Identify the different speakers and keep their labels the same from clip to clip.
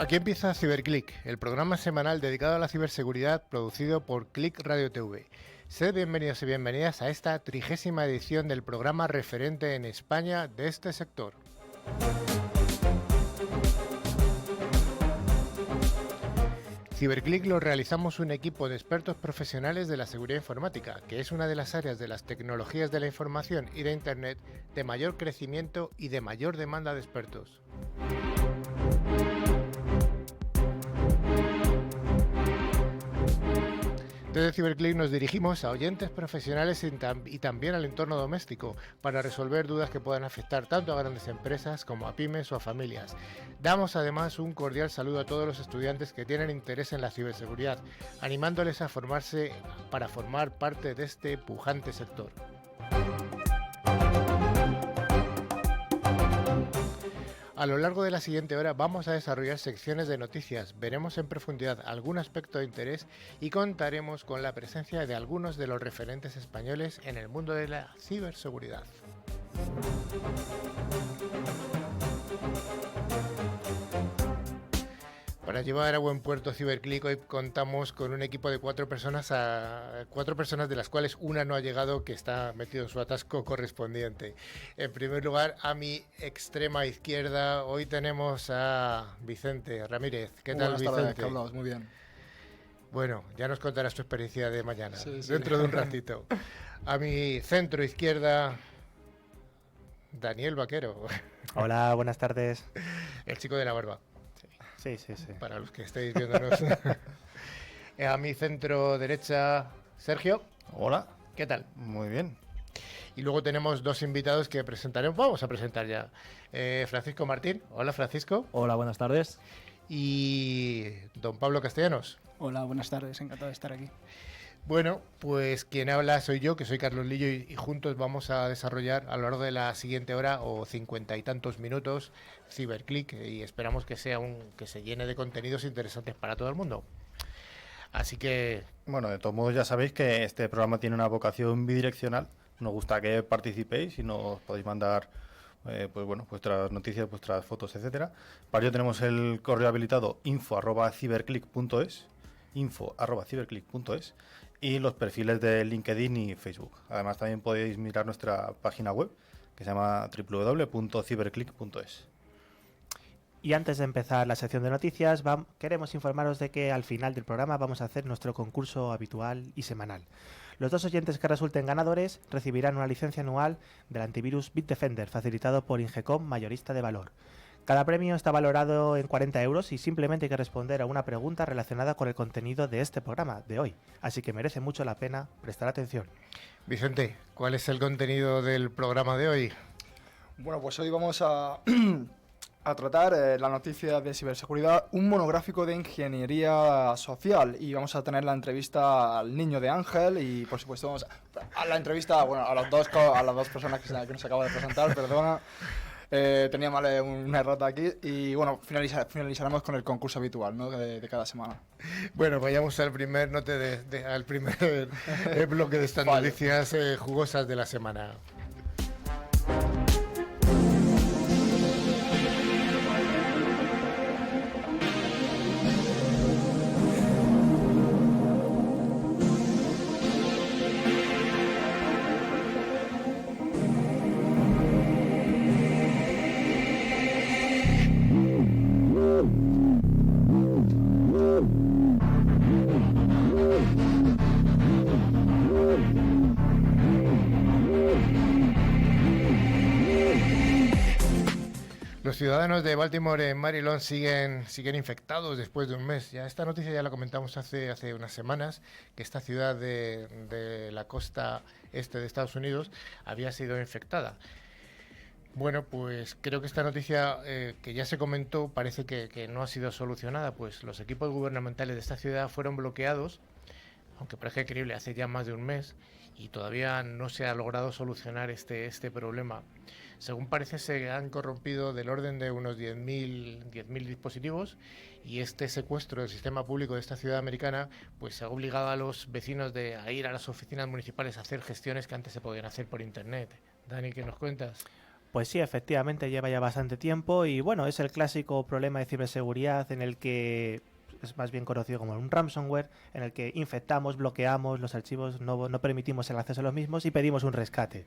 Speaker 1: Aquí empieza CiberClick, el programa semanal dedicado a la ciberseguridad producido por Click Radio TV. Sed bienvenidos y bienvenidas a esta 30ª edición del programa referente en España de este sector. CiberClick lo realizamos un equipo de expertos profesionales de la seguridad informática, que es una de las áreas de las tecnologías de la información y de Internet de mayor crecimiento y de mayor demanda de expertos. Desde CiberClick nos dirigimos a oyentes profesionales y también al entorno doméstico para resolver dudas que puedan afectar tanto a grandes empresas como a pymes o a familias. Damos además un cordial saludo a todos los estudiantes que tienen interés en la ciberseguridad, animándoles a formarse para formar parte de este pujante sector. A lo largo de la siguiente hora vamos a desarrollar secciones de noticias, veremos en profundidad algún aspecto de interés y contaremos con la presencia de algunos de los referentes españoles en el mundo de la ciberseguridad. Para llevar a buen puerto CiberClick hoy contamos con un equipo de cuatro personas de las cuales una no ha llegado, que está metido en su atasco correspondiente. En primer lugar, a mi extrema izquierda hoy tenemos a Vicente Ramírez. ¿Qué tal, Vicente?
Speaker 2: Buenas tardes, Carlos, muy bien.
Speaker 1: Bueno, ya nos contarás tu experiencia de mañana,
Speaker 2: sí.
Speaker 1: dentro de un ratito. A mi centro izquierda, Daniel Vaquero.
Speaker 3: Hola, buenas tardes.
Speaker 1: El chico de la barba.
Speaker 3: Sí.
Speaker 1: Para los que estéis viéndonos. A mi centro derecha, Sergio.
Speaker 4: Hola.
Speaker 1: ¿Qué tal?
Speaker 4: Muy bien.
Speaker 1: Y luego tenemos dos invitados que presentaremos. Vamos a presentar ya. Francisco Martín. Hola, Francisco.
Speaker 5: Hola, buenas tardes.
Speaker 1: Y don Pablo Castellanos.
Speaker 6: Hola, buenas tardes. Encantado de estar aquí.
Speaker 1: Bueno, pues quien habla soy yo, que soy Carlos Lillo, y juntos vamos a desarrollar a lo largo de la siguiente hora o 50 y tantos minutos CiberClick, y esperamos que sea que se llene de contenidos interesantes para todo el mundo. Así que...
Speaker 4: Bueno, de todos modos ya sabéis que este programa tiene una vocación bidireccional. Nos gusta que participéis y nos podéis mandar vuestras noticias, vuestras fotos, etcétera. Para ello tenemos el correo habilitado info@ciberclick.es y los perfiles de LinkedIn y Facebook. Además también podéis mirar nuestra página web, que se llama www.ciberclick.es.
Speaker 3: Y antes de empezar la sección de noticias, queremos informaros de que al final del programa vamos a hacer nuestro concurso habitual y semanal. Los dos oyentes que resulten ganadores recibirán una licencia anual del antivirus Bitdefender, facilitado por Ingecom, mayorista de valor. Cada premio está valorado en 40 euros y simplemente hay que responder a una pregunta relacionada con el contenido de este programa de hoy. Así que merece mucho la pena prestar atención.
Speaker 1: Vicente, ¿cuál es el contenido del programa de hoy?
Speaker 2: Bueno, pues hoy vamos a tratar la noticia de ciberseguridad, un monográfico de ingeniería social, y vamos a tener la entrevista al niño de Ángel y por supuesto vamos a la entrevista a las dos personas que nos acaba de presentar, perdona. Tenía mal una errata aquí y bueno, finalizaremos con el concurso habitual, ¿no? de cada semana.
Speaker 1: Bueno, vayamos al primer bloque de estas noticias jugosas de la semana. Los ciudadanos de Baltimore en Maryland siguen infectados después de un mes. Ya esta noticia ya la comentamos hace unas semanas, que esta ciudad de la costa este de Estados Unidos había sido infectada. Bueno, pues creo que esta noticia que ya se comentó parece que no ha sido solucionada, pues los equipos gubernamentales de esta ciudad fueron bloqueados, aunque parece increíble, hace ya más de un mes, y todavía no se ha logrado solucionar este problema. Según parece, se han corrompido del orden de unos 10.000 dispositivos, y este secuestro del sistema público de esta ciudad americana pues ha obligado a los vecinos a ir a las oficinas municipales a hacer gestiones que antes se podían hacer por internet. Dani, ¿qué nos cuentas?
Speaker 3: Pues sí, efectivamente lleva ya bastante tiempo y bueno, es el clásico problema de ciberseguridad en el que es más bien conocido como un ransomware, en el que infectamos, bloqueamos los archivos, no permitimos el acceso a los mismos y pedimos un rescate.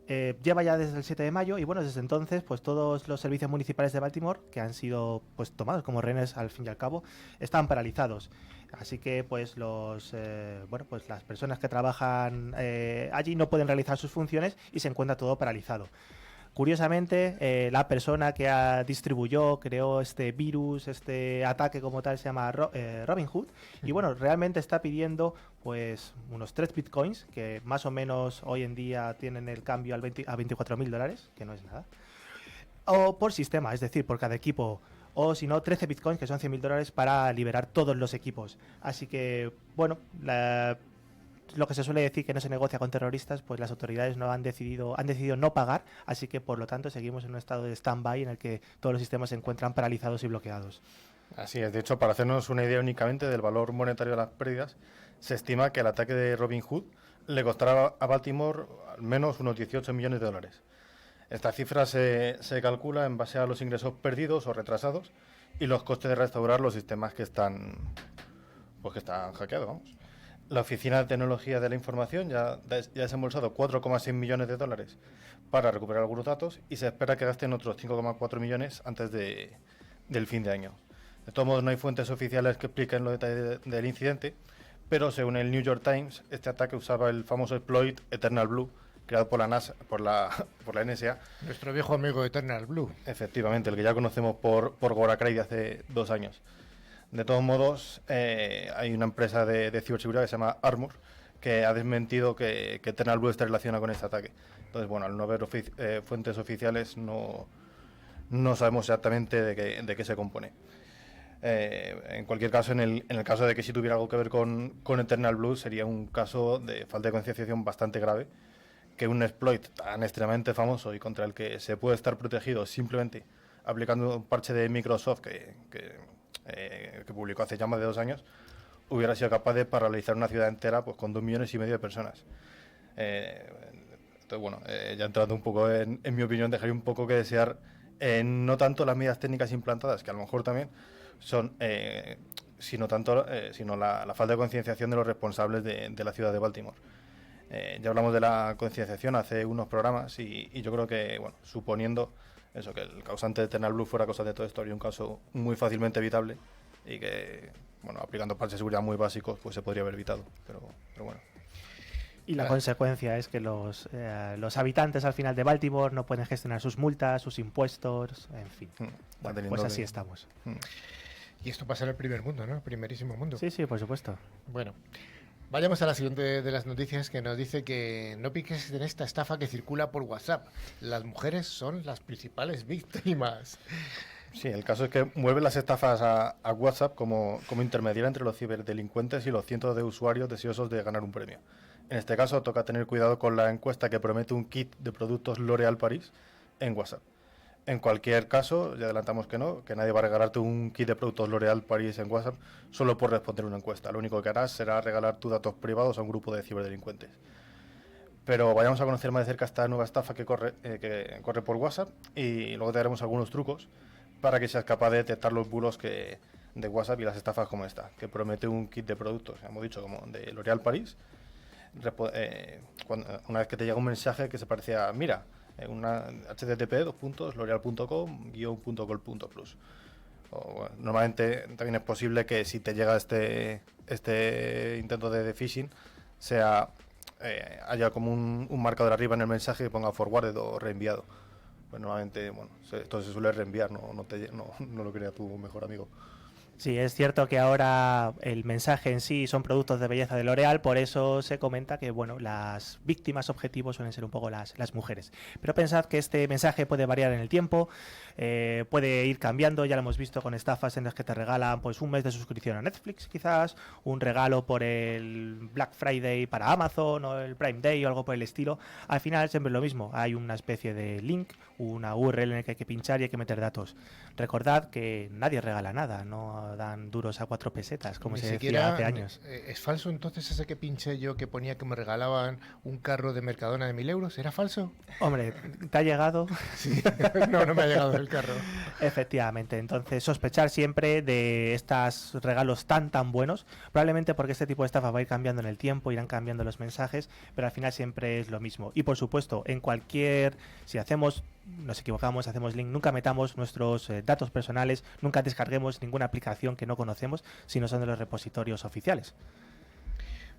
Speaker 3: Lleva ya desde el 7 de mayo y bueno, desde entonces pues todos los servicios municipales de Baltimore, que han sido pues tomados como rehenes al fin y al cabo, están paralizados. Así que pues pues las personas que trabajan allí no pueden realizar sus funciones y se encuentra todo paralizado. Curiosamente, la persona que distribuyó, creó este virus, este ataque como tal, se llama Robin Hood. Y bueno, realmente está pidiendo pues unos 3 bitcoins, que más o menos hoy en día tienen el cambio a $24.000, que no es nada. O por sistema, es decir, por cada equipo. O si no, 13 bitcoins, que son $100.000, para liberar todos los equipos. Así que, bueno, lo que se suele decir que no se negocia con terroristas, pues las autoridades han decidido no pagar, así que por lo tanto seguimos en un estado de stand-by en el que todos los sistemas se encuentran paralizados y bloqueados.
Speaker 4: Así es, de hecho, para hacernos una idea únicamente del valor monetario de las pérdidas, se estima que el ataque de Robin Hood le costará a Baltimore al menos unos $18 millones. Esta cifra se calcula en base a los ingresos perdidos o retrasados y los costes de restaurar los sistemas que están hackeados, vamos. La Oficina de Tecnología de la Información ya ha desembolsado $4,6 millones para recuperar algunos datos y se espera que gasten otros 5,4 millones antes del fin de año. De todos modos, no hay fuentes oficiales que expliquen los detalles del incidente, pero según el New York Times, este ataque usaba el famoso exploit Eternal Blue, creado por la NASA, por la NSA.
Speaker 1: Nuestro viejo amigo Eternal Blue.
Speaker 4: Efectivamente, el que ya conocemos por Goracray de hace 2 años. De todos modos, hay una empresa de ciberseguridad que se llama Armor, que ha desmentido que Eternal Blue esté relacionada con este ataque. Entonces, bueno, al no haber fuentes oficiales, no sabemos exactamente de qué se compone. En cualquier caso, en el caso de que sí tuviera algo que ver con Eternal Blue, sería un caso de falta de concienciación bastante grave, que un exploit tan extremadamente famoso y contra el que se puede estar protegido simplemente aplicando un parche de Microsoft que publicó hace ya más de 2 años, hubiera sido capaz de paralizar una ciudad entera pues con 2,5 millones de personas. Entonces, bueno, ya entrando un poco en mi opinión, dejaría un poco que desear, no tanto las medidas técnicas implantadas, que a lo mejor también son, sino la falta de concienciación de los responsables de la ciudad de Baltimore. Ya hablamos de la concienciación hace unos programas y yo creo que, bueno, suponiendo eso, que el causante de Eternal Blue fuera causante de todo esto, habría un caso muy fácilmente evitable y que, bueno, aplicando parches de seguridad muy básicos, pues se podría haber evitado, pero bueno.
Speaker 3: Y la consecuencia es que los habitantes al final de Baltimore no pueden gestionar sus multas, sus impuestos, en fin. Bueno, pues así estamos.
Speaker 1: Y esto pasa en el primer mundo, ¿no? El primerísimo mundo.
Speaker 3: Sí, sí, por supuesto.
Speaker 1: Bueno, vayamos a la siguiente de las noticias, que nos dice que no piques en esta estafa que circula por WhatsApp. Las mujeres son las principales víctimas.
Speaker 4: Sí, el caso es que mueven las estafas a WhatsApp como intermediaria entre los ciberdelincuentes y los cientos de usuarios deseosos de ganar un premio. En este caso toca tener cuidado con la encuesta que promete un kit de productos L'Oréal Paris en WhatsApp. En cualquier caso, ya adelantamos que no, que nadie va a regalarte un kit de productos L'Oréal Paris en WhatsApp solo por responder una encuesta. Lo único que harás será regalar tus datos privados a un grupo de ciberdelincuentes. Pero vayamos a conocer más de cerca esta nueva estafa que corre por WhatsApp y luego te daremos algunos trucos para que seas capaz de detectar los bulos de WhatsApp y las estafas como esta, que promete un kit de productos, hemos dicho, como de L'Oréal Paris. Una vez que te llega un mensaje que se parece a, mira, una http://l'oreal.com/.gol.plus. Normalmente también es posible que si te llega este intento de phishing haya como un marcador arriba en el mensaje que ponga forwarded o reenviado. Pues normalmente, bueno, esto se suele reenviar, no lo crea tu mejor amigo.
Speaker 3: Sí, es cierto que ahora el mensaje en sí son productos de belleza de L'Oréal, por eso se comenta que, bueno, las víctimas objetivos suelen ser un poco las mujeres. Pero pensad que este mensaje puede variar en el tiempo, puede ir cambiando, ya lo hemos visto con estafas en las que te regalan pues un mes de suscripción a Netflix quizás, un regalo por el Black Friday para Amazon o el Prime Day o algo por el estilo. Al final siempre es lo mismo, hay una especie de link, una URL en el que hay que pinchar y hay que meter datos. Recordad que nadie regala nada, no no dan duros a 4 pesetas, como
Speaker 1: Ni
Speaker 3: se
Speaker 1: siquiera
Speaker 3: decía hace años.
Speaker 1: ¿Es falso entonces ese que pinché yo que ponía que me regalaban un carro de Mercadona de 1.000 euros? ¿Era falso?
Speaker 3: Hombre, ¿te ha llegado?
Speaker 1: Sí. No, no me ha llegado el carro.
Speaker 3: Efectivamente, entonces sospechar siempre de estos regalos tan buenos, probablemente porque este tipo de estafa va a ir cambiando en el tiempo, irán cambiando los mensajes, pero al final siempre es lo mismo. Y por supuesto, si nos equivocamos, hacemos link, nunca metamos nuestros datos personales, nunca descarguemos ninguna aplicación que no conocemos si no son de los repositorios oficiales.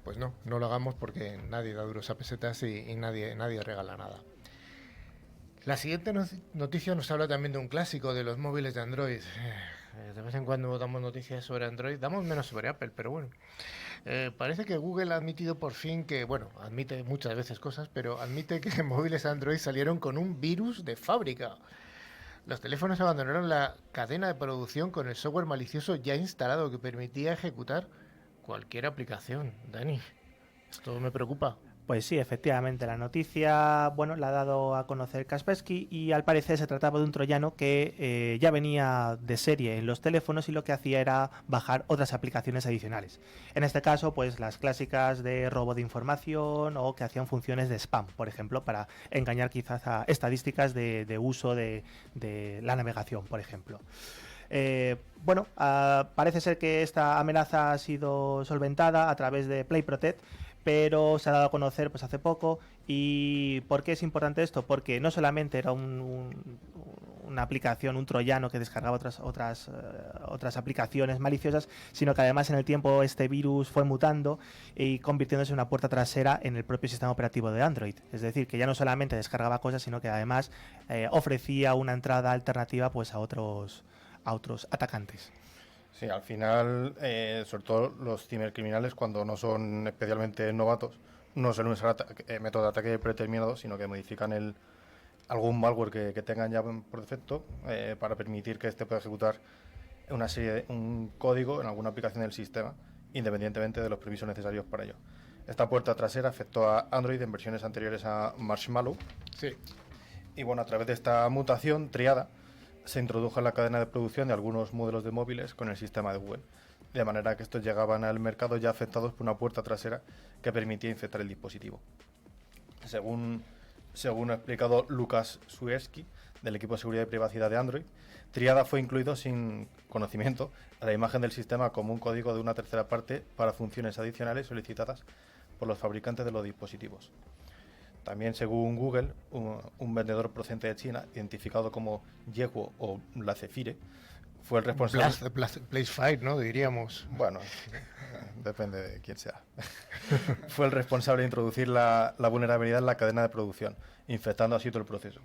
Speaker 1: Pues no, no lo hagamos porque nadie da duros a pesetas y nadie regala nada. La siguiente noticia nos habla también de un clásico de los móviles de Android. De vez en cuando damos noticias sobre Android, damos menos sobre Apple, pero bueno. Parece que Google ha admitido por fin que, bueno, admite muchas veces cosas, pero admite que móviles Android salieron con un virus de fábrica. Los teléfonos abandonaron la cadena de producción con el software malicioso ya instalado que permitía ejecutar cualquier aplicación. Dani, esto me preocupa.
Speaker 3: Pues sí, efectivamente, la noticia, bueno, la ha dado a conocer Kaspersky y al parecer se trataba de un troyano que ya venía de serie en los teléfonos y lo que hacía era bajar otras aplicaciones adicionales. En este caso, pues las clásicas de robo de información o que hacían funciones de spam, por ejemplo, para engañar quizás a estadísticas de uso de la navegación, por ejemplo. Parece ser que esta amenaza ha sido solventada a través de Play Protect, pero se ha dado a conocer pues hace poco. ¿Y por qué es importante esto? Porque no solamente era una aplicación, un troyano que descargaba otras aplicaciones maliciosas, sino que además en el tiempo este virus fue mutando y convirtiéndose en una puerta trasera en el propio sistema operativo de Android. Es decir, que ya no solamente descargaba cosas, sino que además ofrecía una entrada alternativa pues a otros atacantes.
Speaker 4: Sí, al final, sobre todo los cibercriminales, cuando no son especialmente novatos, no suelen usar método de ataque predeterminado, sino que modifican algún malware que tengan ya por defecto para permitir que éste pueda ejecutar un código en alguna aplicación del sistema, independientemente de los permisos necesarios para ello. Esta puerta trasera afectó a Android en versiones anteriores a Marshmallow.
Speaker 1: Sí.
Speaker 4: Y bueno, a través de esta mutación triada, se introdujo en la cadena de producción de algunos modelos de móviles con el sistema de Google, de manera que estos llegaban al mercado ya afectados por una puerta trasera que permitía infectar el dispositivo. Según ha explicado Lukas Sueski, del equipo de seguridad y privacidad de Android, Triada fue incluido sin conocimiento a la imagen del sistema como un código de una tercera parte para funciones adicionales solicitadas por los fabricantes de los dispositivos. También, según Google, un vendedor procedente de China, identificado como Yehuo o Blacefire, fue el responsable...
Speaker 1: Place Fight, ¿no? Diríamos.
Speaker 4: Bueno, depende de quién sea. Fue el responsable de introducir la vulnerabilidad en la cadena de producción, infectando así todo el proceso.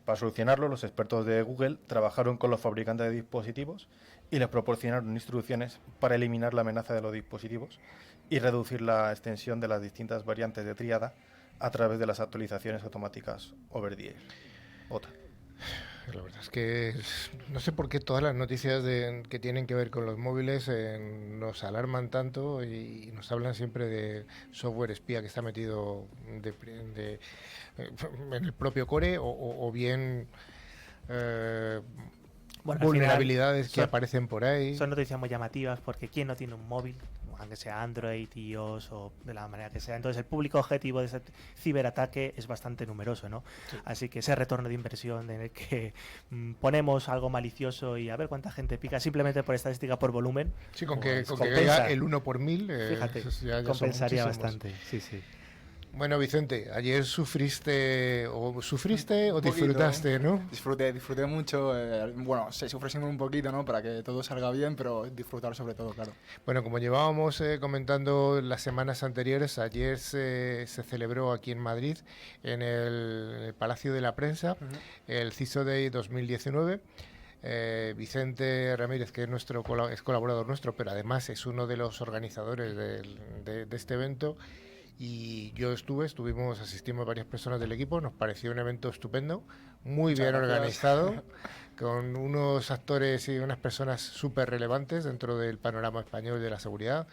Speaker 4: Para solucionarlo, los expertos de Google trabajaron con los fabricantes de dispositivos y les proporcionaron instrucciones para eliminar la amenaza de los dispositivos y reducir la extensión de las distintas variantes de Triada a través de las actualizaciones automáticas over the air. OTA.
Speaker 1: La verdad es que no sé por qué todas las noticias que tienen que ver con los móviles nos alarman tanto y nos hablan siempre de software espía que está metido en el propio core o bien vulnerabilidades que aparecen por ahí.
Speaker 3: Son noticias muy llamativas porque ¿quién no tiene un móvil? Aunque sea Android, iOS o de la manera que sea. Entonces el público objetivo de ese ciberataque es bastante numeroso, ¿no? Sí. Así que ese retorno de inversión en el que ponemos algo malicioso y a ver cuánta gente pica, simplemente por estadística, por volumen.
Speaker 1: Sí, con que caiga el 1 por 1000,
Speaker 3: fíjate, ya compensaría bastante. Sí, sí.
Speaker 1: Bueno, Vicente, ayer sufriste o disfrutaste, ¿no?
Speaker 2: Disfruté mucho. Bueno, se sufre siempre un poquito, ¿no? Para que todo salga bien, pero disfrutar sobre todo, claro.
Speaker 1: Bueno, como llevábamos comentando las semanas anteriores, ayer se celebró aquí en Madrid, en el Palacio de la Prensa, el CISO Day 2019. Vicente Ramírez, que es colaborador nuestro, pero además es uno de los organizadores de este evento. Y yo asistimos varias personas del equipo, nos pareció un evento estupendo, muy bien organizado, con unos actores y unas personas súper relevantes dentro del panorama español de la seguridad,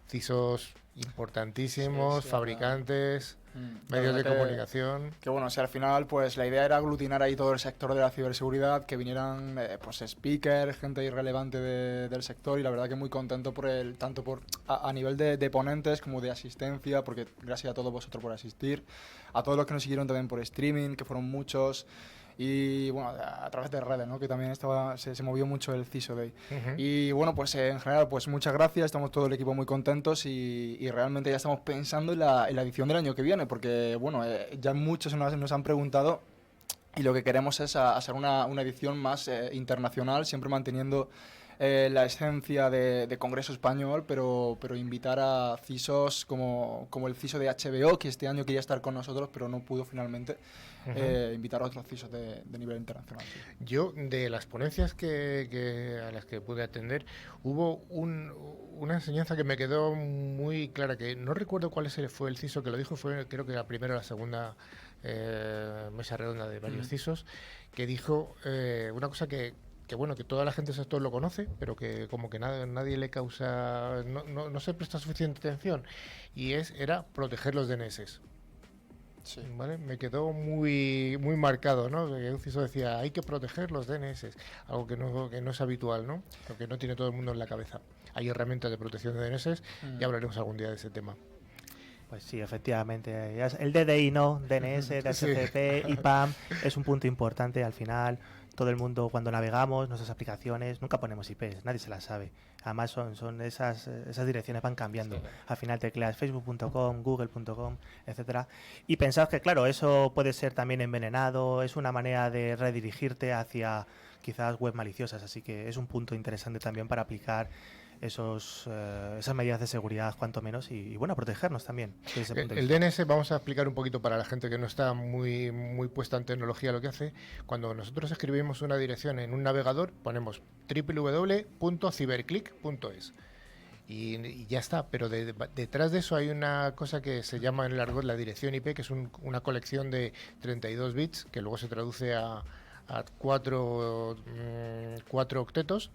Speaker 1: CISOs importantísimos,
Speaker 2: Sí, sí,
Speaker 1: fabricantes,
Speaker 2: la
Speaker 1: medios de
Speaker 2: verdad
Speaker 1: comunicación.
Speaker 2: Que bueno, o sea, al final, pues la idea era aglutinar ahí todo el sector de la ciberseguridad, que vinieran pues speakers, gente irrelevante del sector, y la verdad que muy contento por tanto a nivel de ponentes como de asistencia, porque gracias a todos vosotros por asistir, a todos los que nos siguieron también por streaming, que fueron muchos, y bueno, a través de redes, ¿no? Que también se movió mucho el CISO Day.
Speaker 1: Ujú.
Speaker 2: Y bueno, pues en general, pues muchas gracias, estamos todo el equipo muy contentos y realmente ya estamos pensando en la edición del año que viene, porque bueno, ya muchos nos han preguntado y lo que queremos es hacer una edición más internacional, siempre manteniendo la esencia de Congreso Español, pero invitar a CISOs como el CISO de HBO, que este año quería estar con nosotros, pero no pudo finalmente. Invitar a otros CISOs de nivel internacional. Sí.
Speaker 1: Yo, de las ponencias a las que pude atender, hubo una enseñanza que me quedó muy clara, que no recuerdo cuál fue el CISO que lo dijo, fue creo que la primera o la segunda mesa redonda de varios CISOs, que dijo una cosa que bueno, que toda la gente del sector lo conoce, pero que como que nadie le causa, no se presta suficiente atención, y era proteger los DNS.
Speaker 2: Sí.
Speaker 1: ¿Vale? Me quedó muy marcado, ¿no? Que un CISO decía, hay que proteger los DNS, algo que no es habitual, ¿no? Lo que no tiene todo el mundo en la cabeza. Hay herramientas de protección de DNS, y hablaremos algún día de ese tema.
Speaker 3: Pues sí, efectivamente. El DDI, ¿no? DNS, DHCP, IPAM es un punto importante al final. Todo el mundo cuando navegamos, nuestras aplicaciones, nunca ponemos IPs, nadie se las sabe. Además son esas direcciones van cambiando. Al final tecleas facebook.com, google.com, etcétera. Y pensad que claro, eso puede ser también envenenado, es una manera de redirigirte hacia quizás web maliciosas, así que es un punto interesante también para aplicar esas medidas de seguridad cuanto menos y bueno, protegernos también desde ese punto de
Speaker 1: El
Speaker 3: vista.
Speaker 1: DNS, vamos a explicar un poquito para la gente que no está muy puesta en tecnología lo que hace. Cuando nosotros escribimos una dirección en un navegador, ponemos www.cyberclick.es y ya está, pero detrás de eso hay una cosa que se llama en el argot la dirección IP, que es una colección de 32 bits que luego se traduce a 4 octetos.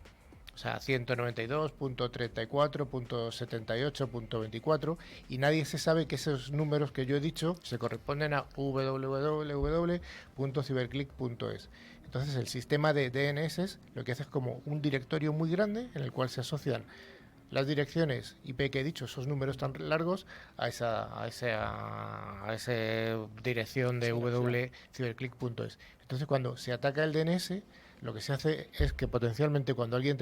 Speaker 1: O sea, 192.34.78.24, y nadie se sabe que esos números que yo he dicho se corresponden a www.cyberclick.es. Entonces el sistema de DNS lo que hace es como un directorio muy grande en el cual se asocian las direcciones IP que he dicho, esos números tan largos, a esa dirección de www.cyberclick.es. Entonces cuando se ataca el DNS, lo que se hace es que potencialmente cuando alguien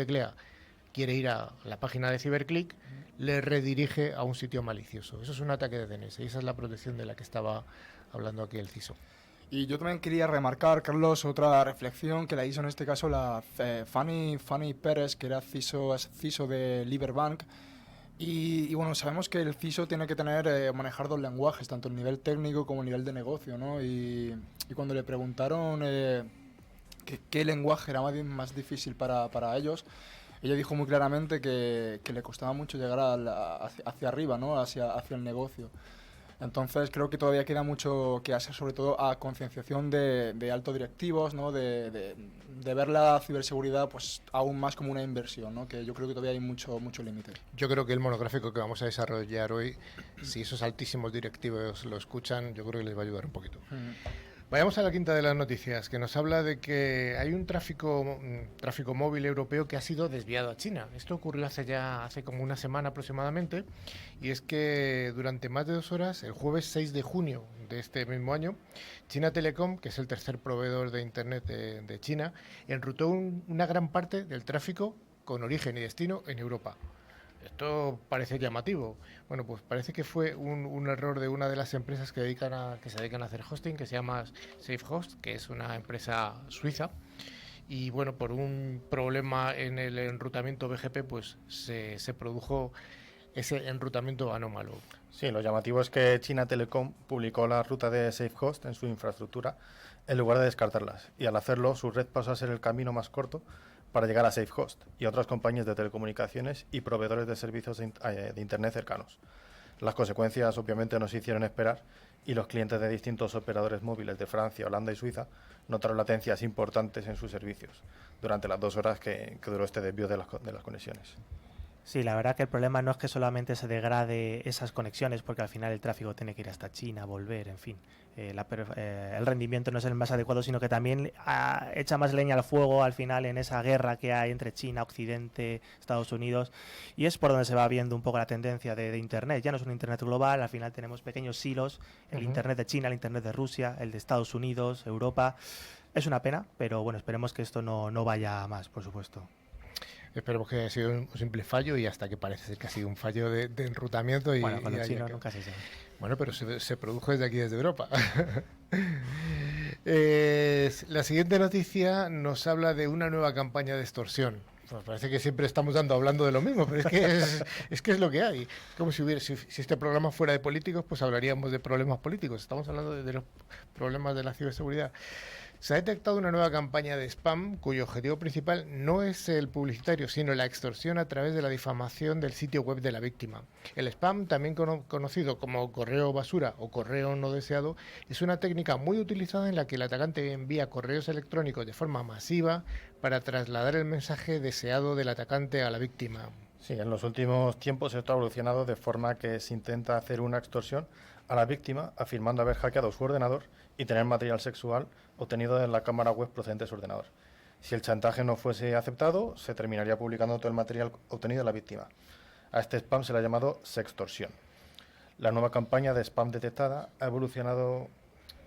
Speaker 1: quiere ir a la página de CyberClick, le redirige a un sitio malicioso. Eso es un ataque de DNS y esa es la protección de la que estaba hablando aquí el CISO.
Speaker 2: Y yo también quería remarcar, Carlos, otra reflexión que la hizo en este caso la Fanny Pérez, que era CISO de Liberbank. Y bueno, sabemos que el CISO tiene que manejar dos lenguajes, tanto el nivel técnico como el nivel de negocio, ¿no? Y cuando le preguntaron qué lenguaje era más difícil para ellos, ella dijo muy claramente que le costaba mucho llegar hacia arriba, ¿no? Hacia el negocio. Entonces creo que todavía queda mucho que hacer, sobre todo a concienciación de altos directivos, ¿no? De ver la ciberseguridad pues aún más como una inversión, ¿no? Que yo creo que todavía hay mucho límite.
Speaker 1: Yo creo que el monográfico que vamos a desarrollar hoy, si esos altísimos directivos lo escuchan, yo creo que les va a ayudar un poquito. Vayamos a la quinta de las noticias, que nos habla de que hay un tráfico móvil europeo que ha sido desviado a China. Esto ocurrió hace como una semana aproximadamente, y es que durante más de 2 horas, el jueves 6 de junio de este mismo año, China Telecom, que es el tercer proveedor de Internet de China, enrutó una gran parte del tráfico con origen y destino en Europa. Esto parece llamativo. Bueno, pues parece que fue un error de una de las empresas que se dedican a hacer hosting, que se llama SafeHost, que es una empresa suiza. Y bueno, por un problema en el enrutamiento BGP, pues se produjo ese enrutamiento anómalo.
Speaker 4: Sí, lo llamativo es que China Telecom publicó la ruta de SafeHost en su infraestructura en lugar de descartarlas, y al hacerlo su red pasó a ser el camino más corto para llegar a SafeHost y a otras compañías de telecomunicaciones y proveedores de servicios de Internet cercanos. Las consecuencias obviamente no se hicieron esperar, y los clientes de distintos operadores móviles de Francia, Holanda y Suiza notaron latencias importantes en sus servicios durante las 2 horas que duró este desvío de las conexiones.
Speaker 3: Sí, la verdad que el problema no es que solamente se degrade esas conexiones, porque al final el tráfico tiene que ir hasta China, volver, en fin. El rendimiento no es el más adecuado, sino que también echa más leña al fuego al final en esa guerra que hay entre China, Occidente, Estados Unidos, y es por donde se va viendo un poco la tendencia de Internet. Ya no es un Internet global, al final tenemos pequeños silos, el Internet de China, el Internet de Rusia, el de Estados Unidos, Europa. Es una pena, pero bueno, esperemos que esto no vaya a más, por supuesto.
Speaker 1: Esperemos que haya sido un simple fallo y hasta que parece ser que ha sido un fallo de enrutamiento.
Speaker 3: Bueno, con los chinos nunca se sabe.
Speaker 1: Bueno, pero se produjo desde aquí, desde Europa. La siguiente noticia nos habla de una nueva campaña de extorsión. Pues parece que siempre estamos hablando de lo mismo, pero es que es lo que hay. Como si este programa fuera de políticos, pues hablaríamos de problemas políticos. Estamos hablando de los problemas de la ciberseguridad. Se ha detectado una nueva campaña de spam cuyo objetivo principal no es el publicitario, sino la extorsión a través de la difamación del sitio web de la víctima. El spam, también conocido como correo basura o correo no deseado, es una técnica muy utilizada en la que el atacante envía correos electrónicos de forma masiva para trasladar el mensaje deseado del atacante a la víctima.
Speaker 4: Sí, en los últimos tiempos esto ha evolucionado de forma que se intenta hacer una extorsión a la víctima afirmando haber hackeado su ordenador y tener material sexual obtenido en la cámara web procedente de su ordenador. Si el chantaje no fuese aceptado, se terminaría publicando todo el material obtenido de la víctima. A este spam se le ha llamado sextorsión. La nueva campaña de spam detectada ha evolucionado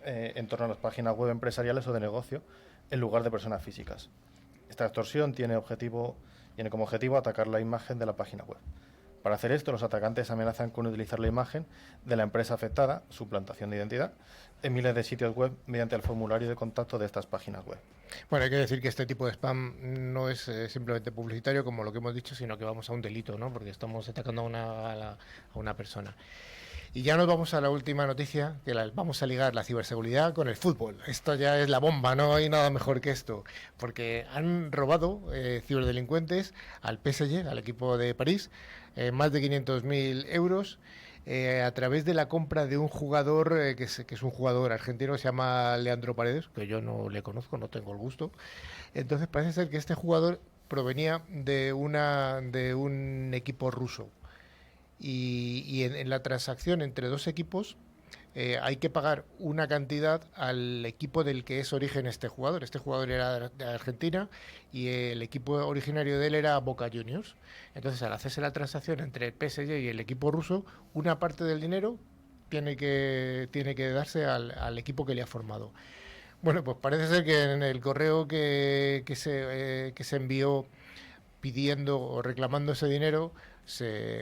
Speaker 4: en torno a las páginas web empresariales o de negocio en lugar de personas físicas. Esta extorsión tiene como objetivo atacar la imagen de la página web. Para hacer esto, los atacantes amenazan con utilizar la imagen de la empresa afectada, suplantación de identidad, en miles de sitios web mediante el formulario de contacto de estas páginas web.
Speaker 1: Bueno, hay que decir que este tipo de spam no es simplemente publicitario, como lo que hemos dicho, sino que vamos a un delito, ¿no? Porque estamos atacando a una persona. Y ya nos vamos a la última noticia, que vamos a ligar la ciberseguridad con el fútbol. Esto ya es la bomba, no hay nada mejor que esto. Porque han robado ciberdelincuentes al PSG, al equipo de París, más de 500.000 euros a través de la compra de un jugador que es un jugador argentino que se llama Leandro Paredes, que yo no le conozco, no tengo el gusto. Entonces parece ser que este jugador provenía de un equipo ruso. Y en la transacción entre dos equipos hay que pagar una cantidad al equipo del que es origen este jugador. Este jugador era de Argentina y el equipo originario de él era Boca Juniors. Entonces, al hacerse la transacción entre el PSG y el equipo ruso, una parte del dinero tiene que darse al equipo que le ha formado. Bueno, pues parece ser que en el correo que se envió pidiendo o reclamando ese dinero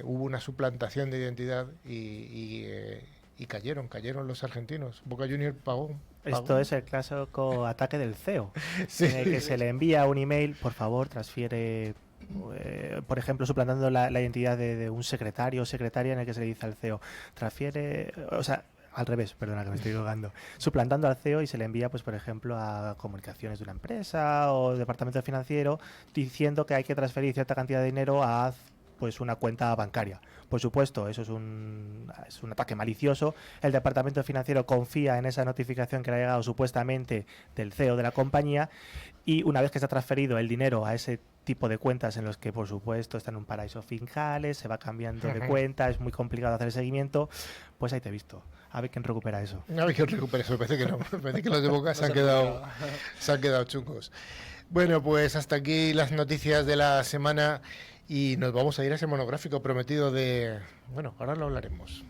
Speaker 1: hubo una suplantación de identidad y cayeron los argentinos. Boca Juniors pagó.
Speaker 3: Esto es el clásico ataque del CEO,
Speaker 1: Sí.
Speaker 3: en el que se le envía un email, por favor, transfiere, por ejemplo, suplantando la identidad de un secretario o secretaria, en el que se le dice al CEO, transfiere, o sea, al revés, perdona que me estoy equivocando, suplantando al CEO y se le envía, pues por ejemplo, a comunicaciones de una empresa o departamento financiero, diciendo que hay que transferir cierta cantidad de dinero a pues una cuenta bancaria. Por supuesto, eso es un ataque malicioso. El departamento financiero confía en esa notificación que le ha llegado supuestamente del CEO de la compañía y una vez que se ha transferido el dinero a ese tipo de cuentas en los que por supuesto están en un paraíso fiscales, se va cambiando de cuenta, es muy complicado hacer el seguimiento, pues ahí te he visto. A ver quién recupera eso.
Speaker 1: A ver quién recupera eso. Parece que no. Parece que los de Boca se han quedado chungos. Bueno, pues hasta aquí las noticias de la semana. Y nos vamos a ir a ese monográfico prometido de... Bueno, ahora lo hablaremos.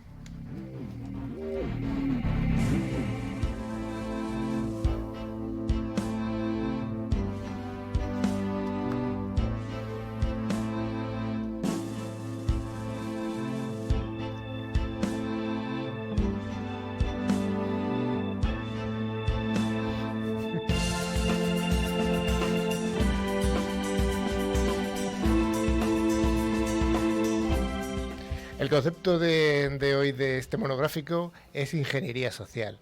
Speaker 1: El concepto de hoy de este monográfico es ingeniería social.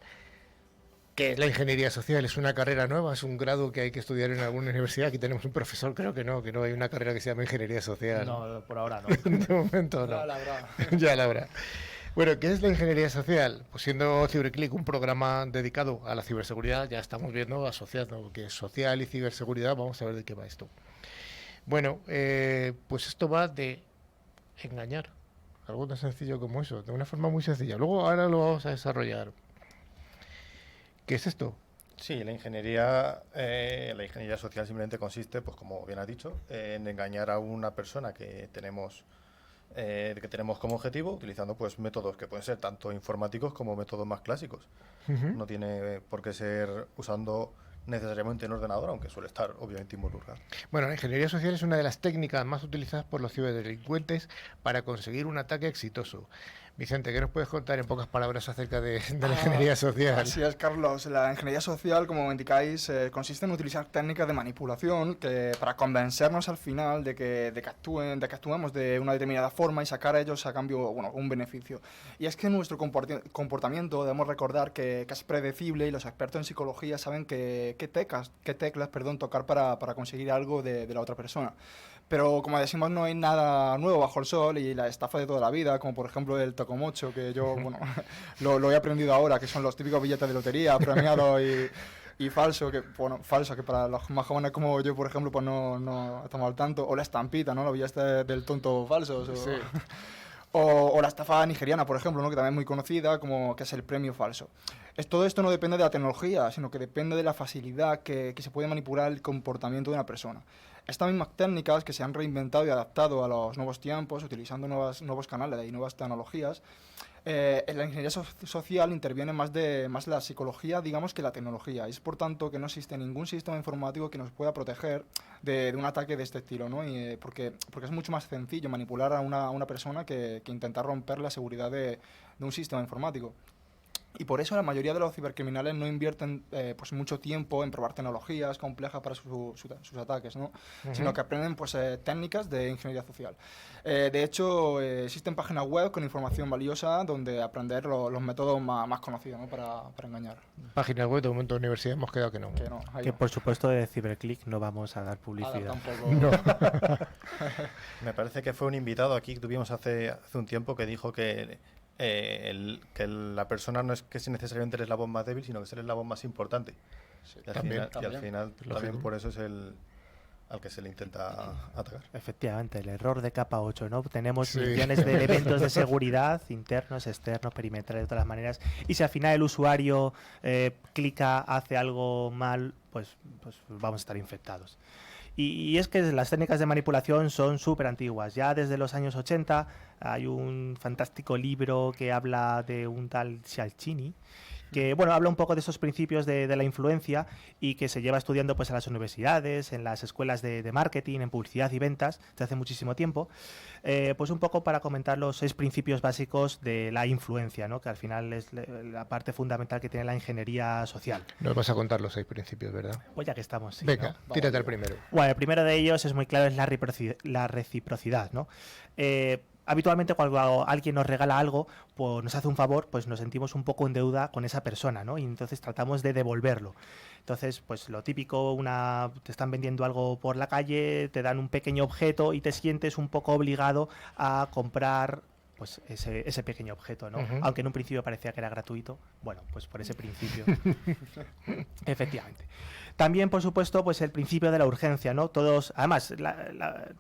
Speaker 1: ¿Qué es la ingeniería social? ¿Es una carrera nueva? ¿Es un grado que hay que estudiar en alguna universidad? Aquí tenemos un profesor, creo que no hay una carrera que se llama ingeniería social.
Speaker 3: No, por ahora no.
Speaker 1: De momento no. Ya la habrá. Bueno, ¿qué es la ingeniería social? Pues siendo CiberClick un programa dedicado a la ciberseguridad, ya estamos viendo asociado que es social y ciberseguridad. Vamos a ver de qué va esto. Bueno, pues esto va de engañar. Algo tan sencillo como eso, de una forma muy sencilla. Luego ahora lo vamos a desarrollar. ¿Qué es esto?
Speaker 4: Sí, la ingeniería social simplemente consiste, pues como bien has dicho, en engañar a una persona que tenemos como objetivo, utilizando pues métodos que pueden ser tanto informáticos como métodos más clásicos. No tiene por qué ser usando necesariamente un ordenador, aunque suele estar obviamente involucrado.
Speaker 1: Bueno, la ingeniería social es una de las técnicas más utilizadas por los ciberdelincuentes para conseguir un ataque exitoso. Vicente, ¿qué nos puedes contar en pocas palabras acerca de la ingeniería social?
Speaker 2: Así es, Carlos. La ingeniería social, como indicáis, consiste en utilizar técnicas de manipulación para convencernos al final de que actuemos de una determinada forma y sacar a ellos a cambio un beneficio. Y es que nuestro comportamiento debemos recordar que es predecible y los expertos en psicología saben qué teclas tocar para conseguir algo de la otra persona. Pero como decimos, no hay nada nuevo bajo el sol y la estafa de toda la vida, como por ejemplo el tocomocho, que yo lo he aprendido ahora, que son los típicos billetes de lotería premiados y falso, que para los más jóvenes como yo, por ejemplo, pues no estamos al tanto, o la estampita, ¿no? Los billetes del tonto falsos.
Speaker 1: Sí.
Speaker 2: O la estafa nigeriana, por ejemplo, ¿no? Que también es muy conocida, como que es el premio falso. Todo esto no depende de la tecnología, sino que depende de la facilidad que se puede manipular el comportamiento de una persona. Estas mismas técnicas que se han reinventado y adaptado a los nuevos tiempos, utilizando nuevos canales y nuevas tecnologías, en la ingeniería social interviene más la psicología, digamos, que la tecnología. Es por tanto que no existe ningún sistema informático que nos pueda proteger de un ataque de este estilo, ¿no? Porque es mucho más sencillo manipular a una persona que intentar romper la seguridad de un sistema informático. Y por eso la mayoría de los cibercriminales no invierten pues mucho tiempo en probar tecnologías complejas para sus ataques, ¿no? Sino que aprenden pues, técnicas de ingeniería social. De hecho, existen páginas web con información valiosa donde aprender los métodos más conocidos, ¿no? para engañar.
Speaker 1: Páginas web, de momento universidad hemos quedado que no.
Speaker 3: Que por supuesto de Ciberclick no vamos a dar publicidad.
Speaker 2: Tampoco.
Speaker 1: No.
Speaker 4: Me parece que fue un invitado aquí que tuvimos hace un tiempo que dijo que la persona no es que sea necesariamente el eslabón más débil, sino que es el eslabón más importante.
Speaker 1: Sí,
Speaker 4: Y al
Speaker 1: también.
Speaker 4: final también por eso es al que se le intenta atacar.
Speaker 3: Efectivamente, el error de capa 8, ¿no? Tenemos
Speaker 1: Sí.
Speaker 3: millones de elementos de seguridad, internos, externos, perimetrales, de todas las maneras. Y si al final el usuario clica, hace algo mal, pues vamos a estar infectados. Y es que las técnicas de manipulación son súper antiguas. Ya desde los años 80 hay un fantástico libro que habla de un tal Cialcini, que habla un poco de esos principios de la influencia y que se lleva estudiando pues en las universidades, en las escuelas de marketing, en publicidad y ventas desde hace muchísimo tiempo, pues un poco para comentar los 6 principios básicos de la influencia, ¿no? Que al final es la parte fundamental que tiene la ingeniería social.
Speaker 1: Nos vas a contar los 6 principios, ¿verdad?
Speaker 3: Pues ya que estamos, sí,
Speaker 1: Venga,
Speaker 3: ¿no?
Speaker 1: tírate al primero.
Speaker 3: Bueno, el primero de ellos es muy claro, es la reciprocidad, ¿no? Habitualmente cuando alguien nos regala algo, pues nos hace un favor, pues nos sentimos un poco en deuda con esa persona, ¿no? Y entonces tratamos de devolverlo. Entonces, pues lo típico, te están vendiendo algo por la calle, te dan un pequeño objeto y te sientes un poco obligado a comprar pues ese pequeño objeto, ¿no?
Speaker 1: Uh-huh.
Speaker 3: Aunque en un principio parecía que era gratuito, bueno, pues por ese principio. Efectivamente. También, por supuesto, pues el principio de la urgencia, ¿no? Además,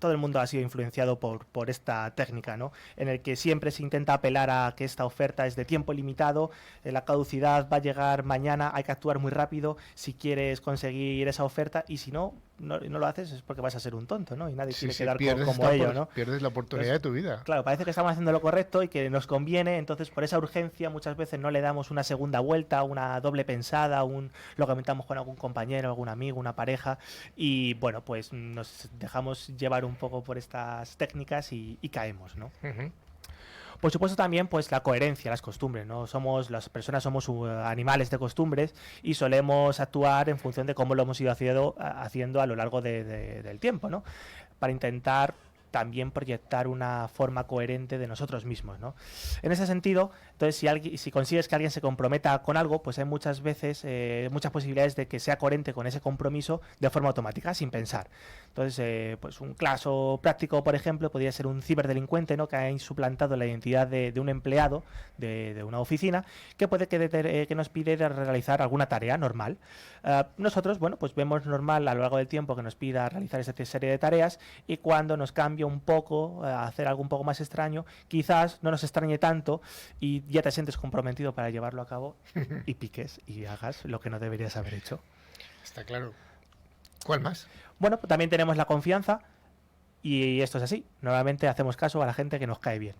Speaker 3: todo el mundo ha sido influenciado por esta técnica, ¿no? En el que siempre se intenta apelar a que esta oferta es de tiempo limitado, la caducidad va a llegar mañana, hay que actuar muy rápido si quieres conseguir esa oferta y si no lo haces es porque vas a ser un tonto, ¿no? Y nadie quiere quedar como ellos, ¿no?
Speaker 1: Pierdes la oportunidad de tu vida.
Speaker 3: Claro, parece que estamos haciendo lo correcto y que nos conviene, entonces por esa urgencia muchas veces no le damos una segunda vuelta, una doble pensada, lo comentamos con algún compañero, algún amigo, una pareja y bueno, pues nos dejamos llevar un poco por estas técnicas y caemos, ¿no?
Speaker 1: Uh-huh.
Speaker 3: Por supuesto también pues la coherencia, las costumbres, ¿no? Las personas somos animales de costumbres y solemos actuar en función de cómo lo hemos ido haciendo a lo largo del tiempo, ¿no? Para intentar también proyectar una forma coherente de nosotros mismos, ¿no? En ese sentido, entonces si consigues que alguien se comprometa con algo, pues hay muchas veces, muchas posibilidades de que sea coherente con ese compromiso de forma automática, sin pensar. Entonces, pues un caso práctico, por ejemplo, podría ser un ciberdelincuente, ¿no? Que ha suplantado la identidad de un empleado de una oficina que puede que nos pide realizar alguna tarea normal. Nosotros, bueno, pues vemos normal a lo largo del tiempo que nos pida realizar esta serie de tareas y cuando nos cambia cambia un poco, a hacer algo un poco más extraño, quizás no nos extrañe tanto y ya te sientes comprometido para llevarlo a cabo y piques y hagas lo que no deberías haber hecho.
Speaker 1: Está claro. ¿Cuál más?
Speaker 3: Bueno, pues también tenemos la confianza y esto es así. Normalmente hacemos caso a la gente que nos cae bien.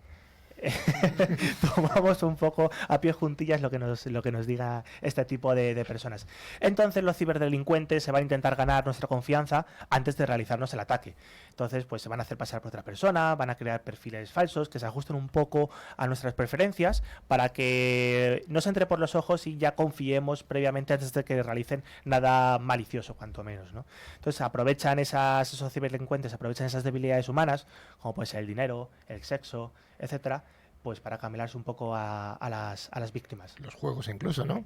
Speaker 3: Tomamos un poco a pie juntillas lo que nos diga este tipo de personas. Entonces los ciberdelincuentes se van a intentar ganar nuestra confianza antes de realizarnos el ataque. Entonces pues se van a hacer pasar por otra persona, van a crear perfiles falsos que se ajusten un poco a nuestras preferencias para que nos entre por los ojos y ya confiemos previamente antes de que realicen nada malicioso, cuanto menos, ¿no? Entonces aprovechan esos ciberdelincuentes, aprovechan esas debilidades humanas, como puede ser el dinero, el sexo, etcétera, pues para camelarse un poco a las víctimas.
Speaker 1: Los juegos incluso, ¿no?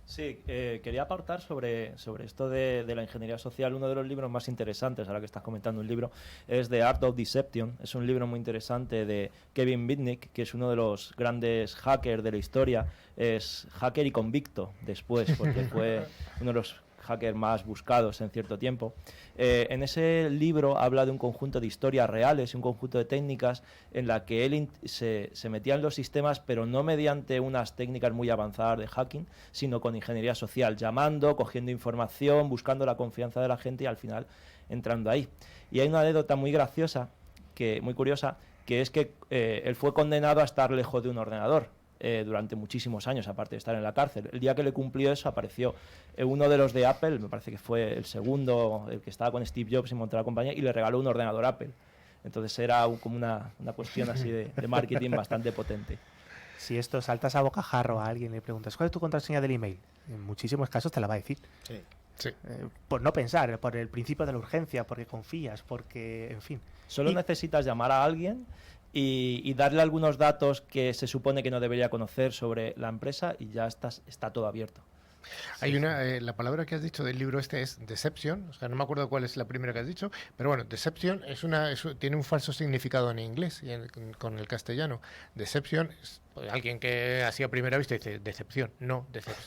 Speaker 5: Sí, quería aportar sobre esto de la ingeniería social. Uno de los libros más interesantes, ahora que estás comentando un libro, es The Art of Deception. Es un libro muy interesante de Kevin Mitnick, que es uno de los grandes hackers de la historia. Es hacker y convicto después, porque fue uno de los hackers más buscados en cierto tiempo. En ese libro habla de un conjunto de historias reales y un conjunto de técnicas en la que él se metía en los sistemas, pero no mediante unas técnicas muy avanzadas de hacking, sino con ingeniería social, llamando, cogiendo información, buscando la confianza de la gente y al final entrando ahí. Y hay una anécdota muy graciosa, muy curiosa, que es que él fue condenado a estar lejos de un ordenador durante muchísimos años, aparte de estar en la cárcel. El día que le cumplió eso, apareció uno de los de Apple, me parece que fue el segundo, el que estaba con Steve Jobs y montó la compañía, y le regaló un ordenador Apple. Entonces era como una cuestión así de marketing bastante potente.
Speaker 3: Si esto saltas a bocajarro a alguien y le preguntas ¿cuál es tu contraseña del email? En muchísimos casos te la va a decir.
Speaker 4: Sí.
Speaker 1: Sí.
Speaker 3: Por no pensar, por el principio de la urgencia, porque confías, porque, en fin.
Speaker 5: Solo necesitas llamar a alguien y darle algunos datos que se supone que no debería conocer sobre la empresa y ya está todo abierto.
Speaker 1: Hay la palabra que has dicho del libro este es deception, o sea, no me acuerdo cuál es la primera que has dicho, pero bueno, deception tiene un falso significado en inglés y con el castellano. Deception es alguien que así a primera vista dice decepción, no,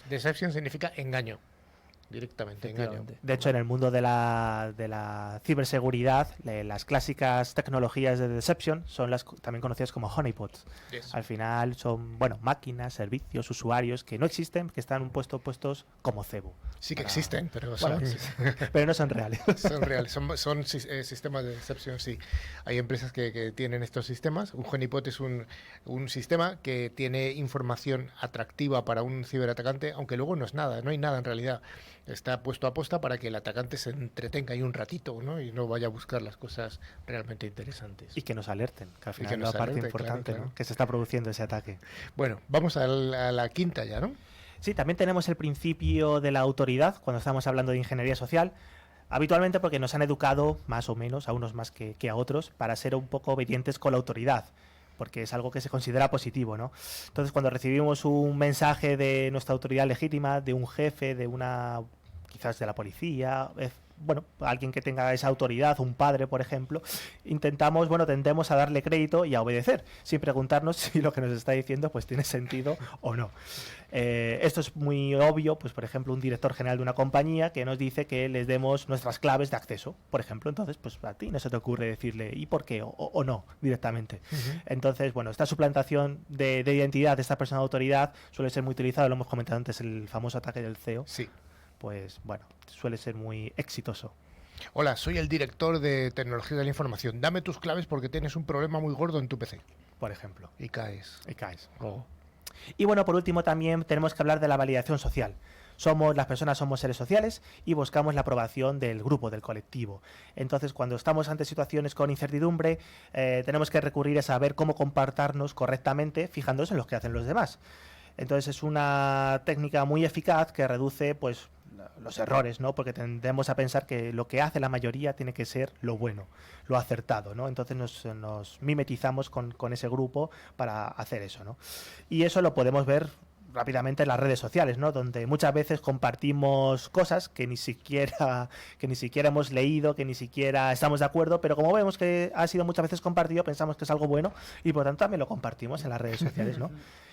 Speaker 1: deception significa engaño. Directamente, engaño.
Speaker 3: De hecho, en el mundo de la ciberseguridad, las clásicas tecnologías de deception son las también conocidas como honeypots.
Speaker 1: Yes.
Speaker 3: Al final son, bueno, máquinas, servicios, usuarios que no existen, que están puestos como cebo.
Speaker 1: Sí que existen, pero
Speaker 3: pero no son reales.
Speaker 1: Son reales, son sistemas de deception, sí. Hay empresas que tienen estos sistemas. Un honeypot es un sistema que tiene información atractiva para un ciberatacante, aunque luego no es nada, no hay nada en realidad. Está puesto a posta para que el atacante se entretenga ahí un ratito, ¿no? Y no vaya a buscar las cosas realmente interesantes.
Speaker 3: Y que nos alerten, que al final
Speaker 1: que
Speaker 3: es la parte
Speaker 1: alerte,
Speaker 3: importante,
Speaker 1: claro.
Speaker 3: ¿no? Que se está produciendo ese ataque.
Speaker 1: Bueno, vamos a la quinta ya, ¿no?
Speaker 3: Sí, también tenemos el principio de la autoridad cuando estamos hablando de ingeniería social. Habitualmente porque nos han educado más o menos, a unos más que a otros, para ser un poco obedientes con la autoridad, porque es algo que se considera positivo, ¿no? Entonces, cuando recibimos un mensaje de nuestra autoridad legítima, de un jefe, quizás de la policía, bueno, alguien que tenga esa autoridad, un padre, por ejemplo, tendemos a darle crédito y a obedecer, sin preguntarnos si lo que nos está diciendo pues tiene sentido o no. Esto es muy obvio, pues por ejemplo, un director general de una compañía que nos dice que les demos nuestras claves de acceso, por ejemplo, entonces pues a ti no se te ocurre decirle ¿y por qué? o no, directamente. Entonces, bueno, esta suplantación de identidad de esta persona de autoridad suele ser muy utilizada, lo hemos comentado antes, el famoso ataque del CEO.
Speaker 1: Sí.
Speaker 3: Pues bueno, suele ser muy exitoso.
Speaker 1: Hola, soy el director de tecnología de la información. Dame tus claves porque tienes un problema muy gordo en tu PC.
Speaker 3: Por ejemplo.
Speaker 1: Y caes. Oh.
Speaker 3: Y bueno, por último también tenemos que hablar de la validación social. Las personas somos seres sociales y buscamos la aprobación del grupo, del colectivo. Entonces, cuando estamos ante situaciones con incertidumbre, tenemos que recurrir a saber cómo comportarnos correctamente, fijándose en lo que hacen los demás. Entonces, es una técnica muy eficaz que reduce, pues, los errores, ¿no? Porque tendemos a pensar que lo que hace la mayoría tiene que ser lo bueno, lo acertado, ¿no? Entonces nos mimetizamos con ese grupo para hacer eso, ¿no? Y eso lo podemos ver rápidamente las redes sociales, ¿no? Donde muchas veces compartimos cosas que ni siquiera hemos leído, que ni siquiera estamos de acuerdo, pero como vemos que ha sido muchas veces compartido, pensamos que es algo bueno y por tanto también lo compartimos en las redes sociales, ¿no?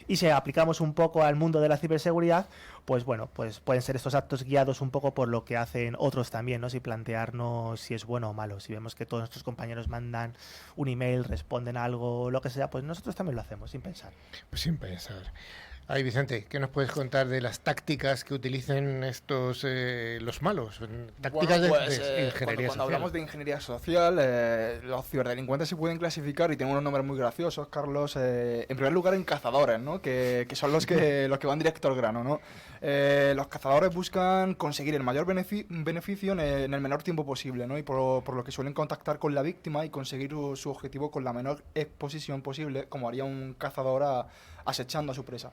Speaker 3: Y si aplicamos un poco al mundo de la ciberseguridad, pues bueno, pues pueden ser estos actos guiados un poco por lo que hacen otros también, ¿no? Si plantearnos si es bueno o malo, si vemos que todos nuestros compañeros mandan un email, responden algo, lo que sea, pues nosotros también lo hacemos sin pensar.
Speaker 1: Pues sin pensar. Ay, Vicente, ¿qué nos puedes contar de las tácticas que utilicen estos los malos? Tácticas de ingeniería
Speaker 2: cuando
Speaker 1: social.
Speaker 2: hablamos de ingeniería social, los ciberdelincuentes se pueden clasificar y tienen unos nombres muy graciosos, Carlos. En primer lugar, en cazadores, ¿no? Que son los que van directo al grano, ¿no? Los cazadores buscan conseguir el mayor beneficio en el menor tiempo posible, ¿no? Y por lo que suelen contactar con la víctima y conseguir su objetivo con la menor exposición posible, como haría un cazador acechando a su presa.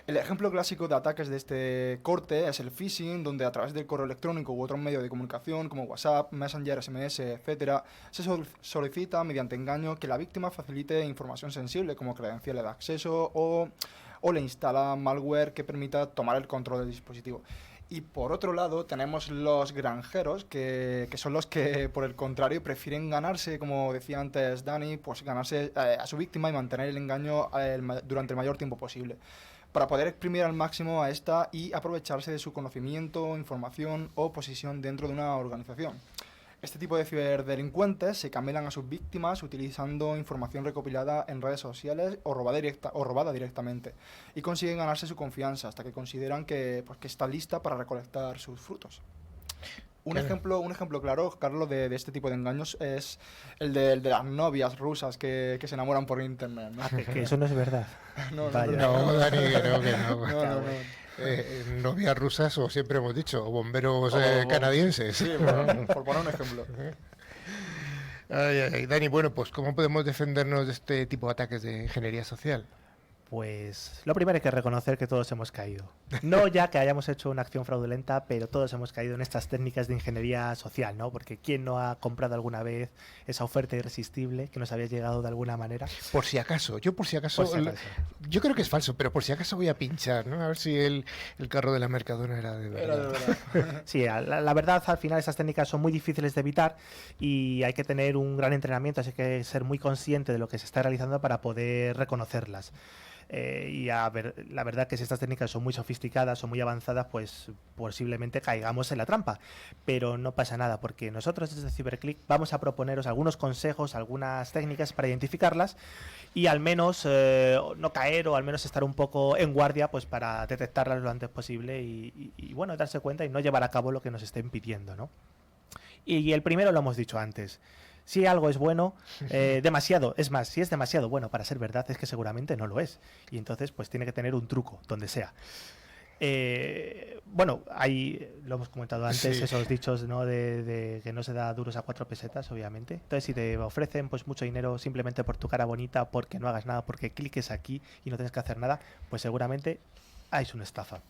Speaker 2: El ejemplo clásico de ataques de este corte es el phishing, donde a través del correo electrónico u otros medios de comunicación como WhatsApp, Messenger, SMS, etcétera, se solicita mediante engaño que la víctima facilite información sensible como credenciales de acceso o le instala malware que permita tomar el control del dispositivo. Y por otro lado tenemos los granjeros, que son los que, por el contrario, prefieren ganarse, como decía antes Dani, pues ganarse a su víctima y mantener el engaño durante el mayor tiempo posible, para poder exprimir al máximo a esta y aprovecharse de su conocimiento, información o posición dentro de una organización. Este tipo de ciberdelincuentes se camelan a sus víctimas utilizando información recopilada en redes sociales o robada directamente, y consiguen ganarse su confianza hasta que consideran que está lista para recolectar sus frutos. Un ejemplo claro, Carlos, de este tipo de engaños es el de las novias rusas que se enamoran por internet, ¿no?
Speaker 3: Que eso no es verdad.
Speaker 1: No, Dani, que no. Novias rusas, o siempre hemos dicho, o bomberos canadienses.
Speaker 2: Sí, por poner un ejemplo.
Speaker 1: Dani, bueno, pues ¿cómo podemos defendernos de este tipo de ataques de ingeniería social?
Speaker 3: Pues lo primero hay que reconocer que todos hemos caído. No ya que hayamos hecho una acción fraudulenta, pero todos hemos caído en estas técnicas de ingeniería social, ¿no? Porque ¿quién no ha comprado alguna vez esa oferta irresistible que nos había llegado de alguna manera?
Speaker 1: Por si acaso, yo yo creo que es falso, pero por si acaso voy a pinchar, ¿no? A ver si el carro de la Mercadona era de verdad.
Speaker 3: Sí, la verdad, al final esas técnicas son muy difíciles de evitar y hay que tener un gran entrenamiento, así que ser muy consciente de lo que se está realizando para poder reconocerlas. La verdad que si estas técnicas son muy sofisticadas o muy avanzadas, pues posiblemente caigamos en la trampa, pero no pasa nada porque nosotros desde CyberClick vamos a proponeros algunos consejos, algunas técnicas para identificarlas y al menos no caer o al menos estar un poco en guardia, pues para detectarlas lo antes posible y bueno, darse cuenta y no llevar a cabo lo que nos estén pidiendo, ¿no? Y el primero lo hemos dicho antes. Si algo es bueno, demasiado, es más, si es demasiado bueno para ser verdad, es que seguramente no lo es. Y entonces, pues tiene que tener un truco, donde sea. Bueno, ahí lo hemos comentado antes, sí. Esos dichos, ¿no? de que no se da duros a 4 pesetas, obviamente. Entonces, si te ofrecen pues mucho dinero simplemente por tu cara bonita, porque no hagas nada, porque cliques aquí y no tienes que hacer nada, pues seguramente es una estafa.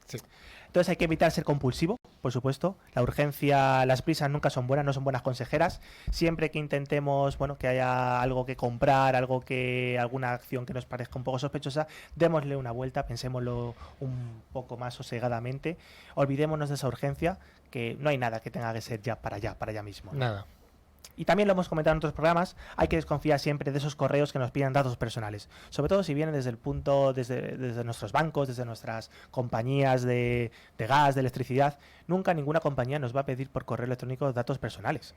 Speaker 3: Sí. Entonces hay que evitar ser compulsivo, por supuesto. La urgencia, las prisas nunca son buenas, no son buenas consejeras. Siempre que intentemos, bueno, que haya algo que comprar, alguna acción que nos parezca un poco sospechosa, démosle una vuelta, pensémoslo un poco más sosegadamente. Olvidémonos de esa urgencia, que no hay nada que tenga que ser ya para allá mismo.
Speaker 1: Nada.
Speaker 3: Y también lo hemos comentado en otros programas, hay que desconfiar siempre de esos correos que nos piden datos personales, sobre todo si vienen desde nuestros bancos, desde nuestras compañías de gas, de electricidad. Nunca ninguna compañía nos va a pedir por correo electrónico datos personales.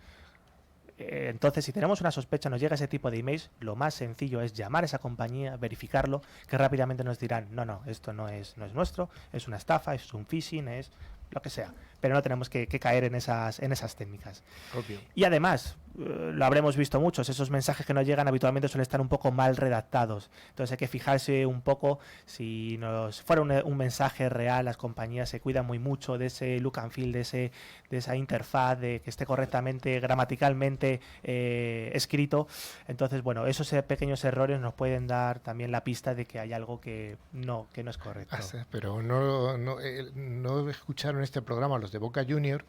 Speaker 3: Entonces, si tenemos una sospecha, nos llega ese tipo de emails, lo más sencillo es llamar a esa compañía, verificarlo, que rápidamente nos dirán, no, esto no es nuestro, es una estafa, es un phishing, es lo que sea, pero no tenemos que caer en esas técnicas.
Speaker 1: Obvio.
Speaker 3: Y además, lo habremos visto muchos, esos mensajes que nos llegan habitualmente suelen estar un poco mal redactados, entonces hay que fijarse un poco. Si nos fuera un mensaje real, las compañías se cuidan muy mucho de ese look and feel, de esa interfaz, de que esté correctamente, gramaticalmente escrito. Entonces, bueno, esos pequeños errores nos pueden dar también la pista de que hay algo que no es correcto.
Speaker 1: Pero no escucharon este programa los de Boca Junior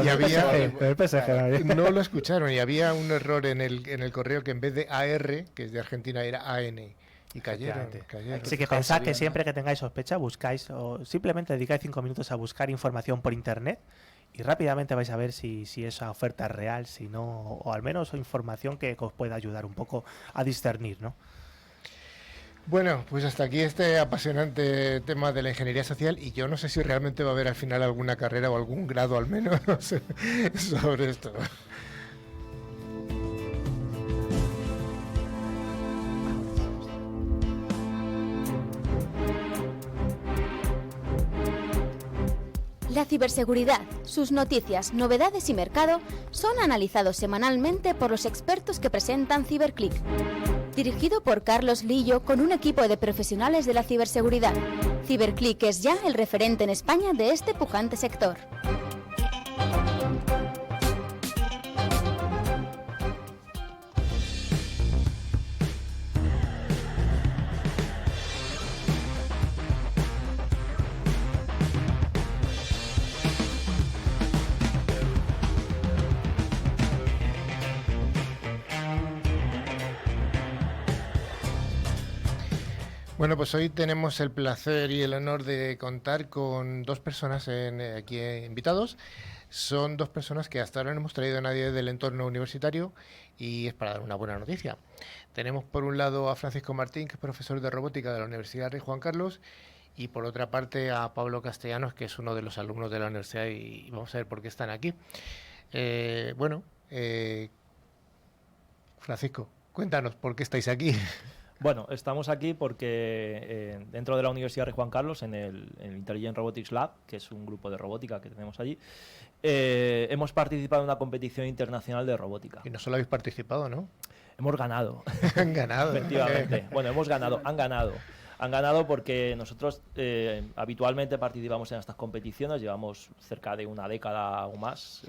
Speaker 1: y había no lo escucharon y había un error en el correo, que en vez de AR, que es de Argentina, era AN, Y cayeron,
Speaker 3: Efectivamente.
Speaker 1: cayeron.
Speaker 3: Así que
Speaker 2: fijarse
Speaker 3: pensad que
Speaker 2: bien,
Speaker 3: siempre que tengáis sospecha, buscáis o simplemente dedicáis 5 minutos a buscar información por internet y rápidamente vais a ver si esa oferta es real, si no, o al menos información que os pueda ayudar un poco a discernir, ¿no?
Speaker 1: Bueno, pues hasta aquí este apasionante tema de la ingeniería social y yo no sé si realmente va a haber al final alguna carrera o algún grado al menos sobre esto.
Speaker 7: La ciberseguridad, sus noticias, novedades y mercado son analizados semanalmente por los expertos que presentan CiberClick. Dirigido por Carlos Lillo con un equipo de profesionales de la ciberseguridad. CiberClick es ya el referente en España de este pujante sector.
Speaker 1: Bueno, pues hoy tenemos el placer y el honor de contar con dos personas aquí invitados. Son dos personas que hasta ahora no hemos traído a nadie del entorno universitario y es para dar una buena noticia. Tenemos por un lado a Francisco Martín, que es profesor de robótica de la Universidad Rey Juan Carlos, y por otra parte a Pablo Castellanos, que es uno de los alumnos de la universidad y vamos a ver por qué están aquí. Francisco, cuéntanos por qué estáis aquí.
Speaker 5: Bueno, estamos aquí porque dentro de la Universidad Rey Juan Carlos, en el Intelligent Robotics Lab, que es un grupo de robótica que tenemos allí, hemos participado en una competición internacional de robótica.
Speaker 1: Y no solo habéis participado, ¿no?
Speaker 5: Hemos ganado.
Speaker 1: Han ganado.
Speaker 5: Efectivamente. Bueno, hemos ganado, han ganado. Han ganado porque nosotros habitualmente participamos en estas competiciones, llevamos cerca de una década o más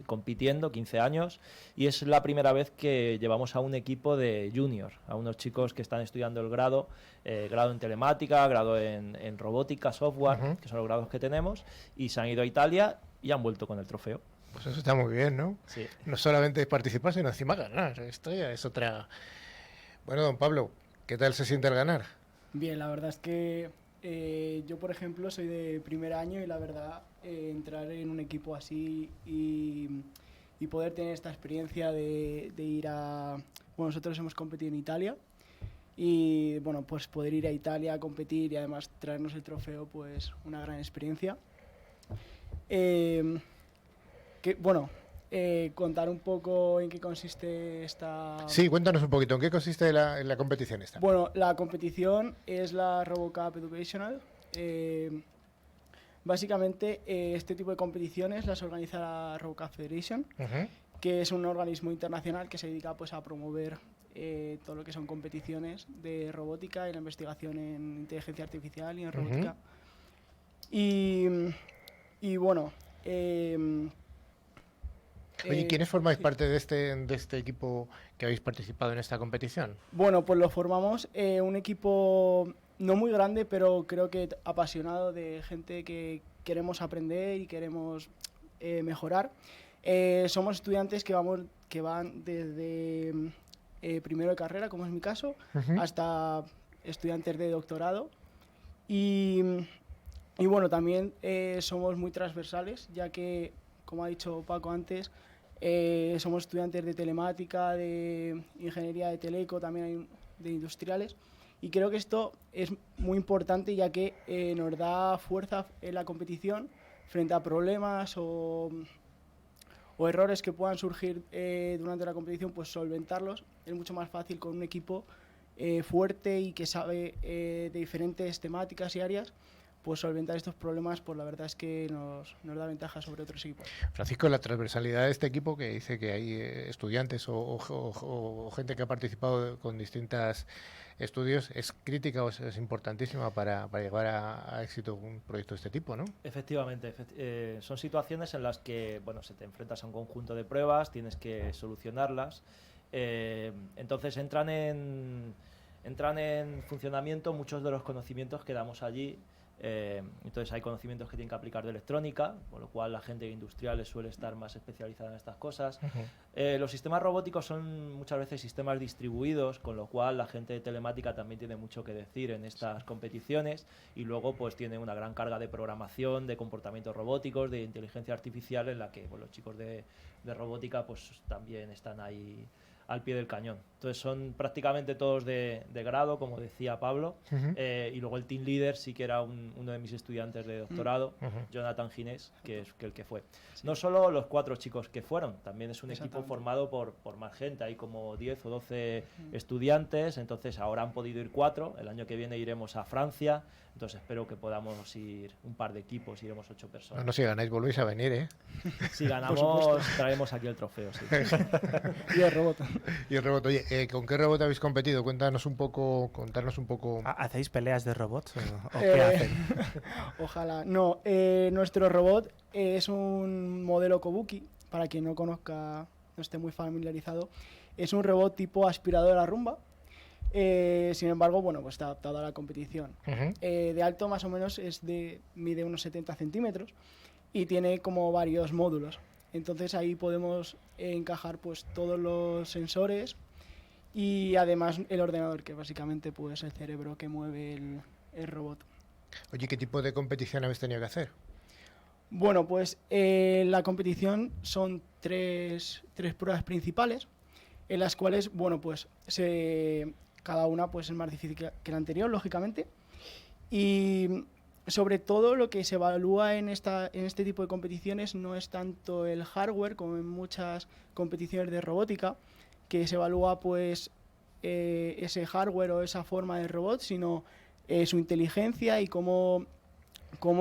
Speaker 5: compitiendo, 15 años, y es la primera vez que llevamos a un equipo de junior, a unos chicos que están estudiando el grado en telemática, grado en robótica, software, que son los grados que tenemos, y se han ido a Italia y han vuelto con el trofeo.
Speaker 1: Pues eso está muy bien, ¿no?
Speaker 5: Sí.
Speaker 1: No solamente participar, sino encima ganar. Esto ya es otra... Bueno, don Pablo, ¿qué tal se siente al ganar?
Speaker 6: Bien, la verdad es que yo, por ejemplo, soy de primer año y la verdad, entrar en un equipo así y poder tener esta experiencia de ir a... Bueno, nosotros hemos competido en Italia y, bueno, pues poder ir a Italia a competir y además traernos el trofeo, pues una gran experiencia. Contar un poco en qué consiste esta...
Speaker 1: Sí, cuéntanos un poquito, ¿en qué consiste la competición esta?
Speaker 6: Bueno, la competición es la RoboCup Educational. Básicamente, este tipo de competiciones las organiza la RoboCup Federation, que es un organismo internacional que se dedica pues, a promover todo lo que son competiciones de robótica y la investigación en inteligencia artificial y en robótica. Y bueno...
Speaker 1: Oye, ¿quiénes formáis
Speaker 6: sí.
Speaker 1: parte de este equipo que habéis participado en esta competición?
Speaker 6: Bueno, pues lo formamos un equipo no muy grande, pero creo que apasionado de gente que queremos aprender y queremos mejorar. Somos estudiantes que van desde primero de carrera, como es mi caso, hasta estudiantes de doctorado. Y bueno, también somos muy transversales, ya que, como ha dicho Paco antes, somos estudiantes de telemática, de ingeniería de teleco, también hay de industriales. Y creo que esto es muy importante, ya que nos da fuerza en la competición frente a problemas o errores que puedan surgir durante la competición, pues solventarlos. Es mucho más fácil con un equipo fuerte y que sabe de diferentes temáticas y áreas. Pues solventar estos problemas, pues la verdad es que nos da ventaja sobre otros equipos.
Speaker 1: Francisco, la transversalidad de este equipo, que dice que hay estudiantes o gente que ha participado con distintos estudios, es crítica o es importantísima para llevar a éxito un proyecto de este tipo, ¿no?
Speaker 5: Efectivamente, son situaciones en las que se te enfrentas a un conjunto de pruebas, tienes que solucionarlas, entonces entran en funcionamiento muchos de los conocimientos que damos allí, Entonces hay conocimientos que tienen que aplicar de electrónica, con lo cual la gente industrial suele estar más especializada en estas cosas. Los sistemas robóticos son muchas veces sistemas distribuidos, con lo cual la gente de telemática también tiene mucho que decir en estas competiciones, y luego pues tiene una gran carga de programación, de comportamientos robóticos, de inteligencia artificial, en la que pues, los chicos de robótica pues también están ahí al pie del cañón. Entonces son prácticamente todos de grado, como decía Pablo, y luego el team leader sí que era uno de mis estudiantes de doctorado, Jonathan Ginés, que es el que fue. Sí. No solo los 4 chicos que fueron, también es un equipo formado por más gente, hay como 10 o 12 estudiantes, entonces ahora han podido ir 4, el año que viene iremos a Francia, entonces espero que podamos ir un par de equipos, iremos 8 personas.
Speaker 1: No, si ganáis volvéis a venir, ¿eh?
Speaker 5: Si ganamos, traemos aquí el trofeo, sí.
Speaker 6: Y el robot.
Speaker 1: Y el robot, oye, ¿con qué robot habéis competido? Contarnos un poco.
Speaker 3: ¿Hacéis peleas de robots o qué hacen?
Speaker 6: Ojalá. No, nuestro robot es un modelo Kobuki, para quien no conozca, no esté muy familiarizado. Es un robot tipo aspiradora Rumba. Sin embargo, bueno, pues está adaptado a la competición. De alto más o menos mide unos 70 centímetros y tiene como varios módulos. Entonces ahí podemos encajar pues todos los sensores y además el ordenador, que básicamente pues el cerebro que mueve el robot.
Speaker 1: Oye, ¿qué tipo de competición habéis tenido que hacer?
Speaker 6: Bueno, pues la competición son tres pruebas principales, en las cuales, bueno, pues cada una pues es más difícil que la anterior, lógicamente, y sobre todo lo que se evalúa en este tipo de competiciones no es tanto el hardware como en muchas competiciones de robótica, que se evalúa pues ese hardware o esa forma del robot, sino su inteligencia y cómo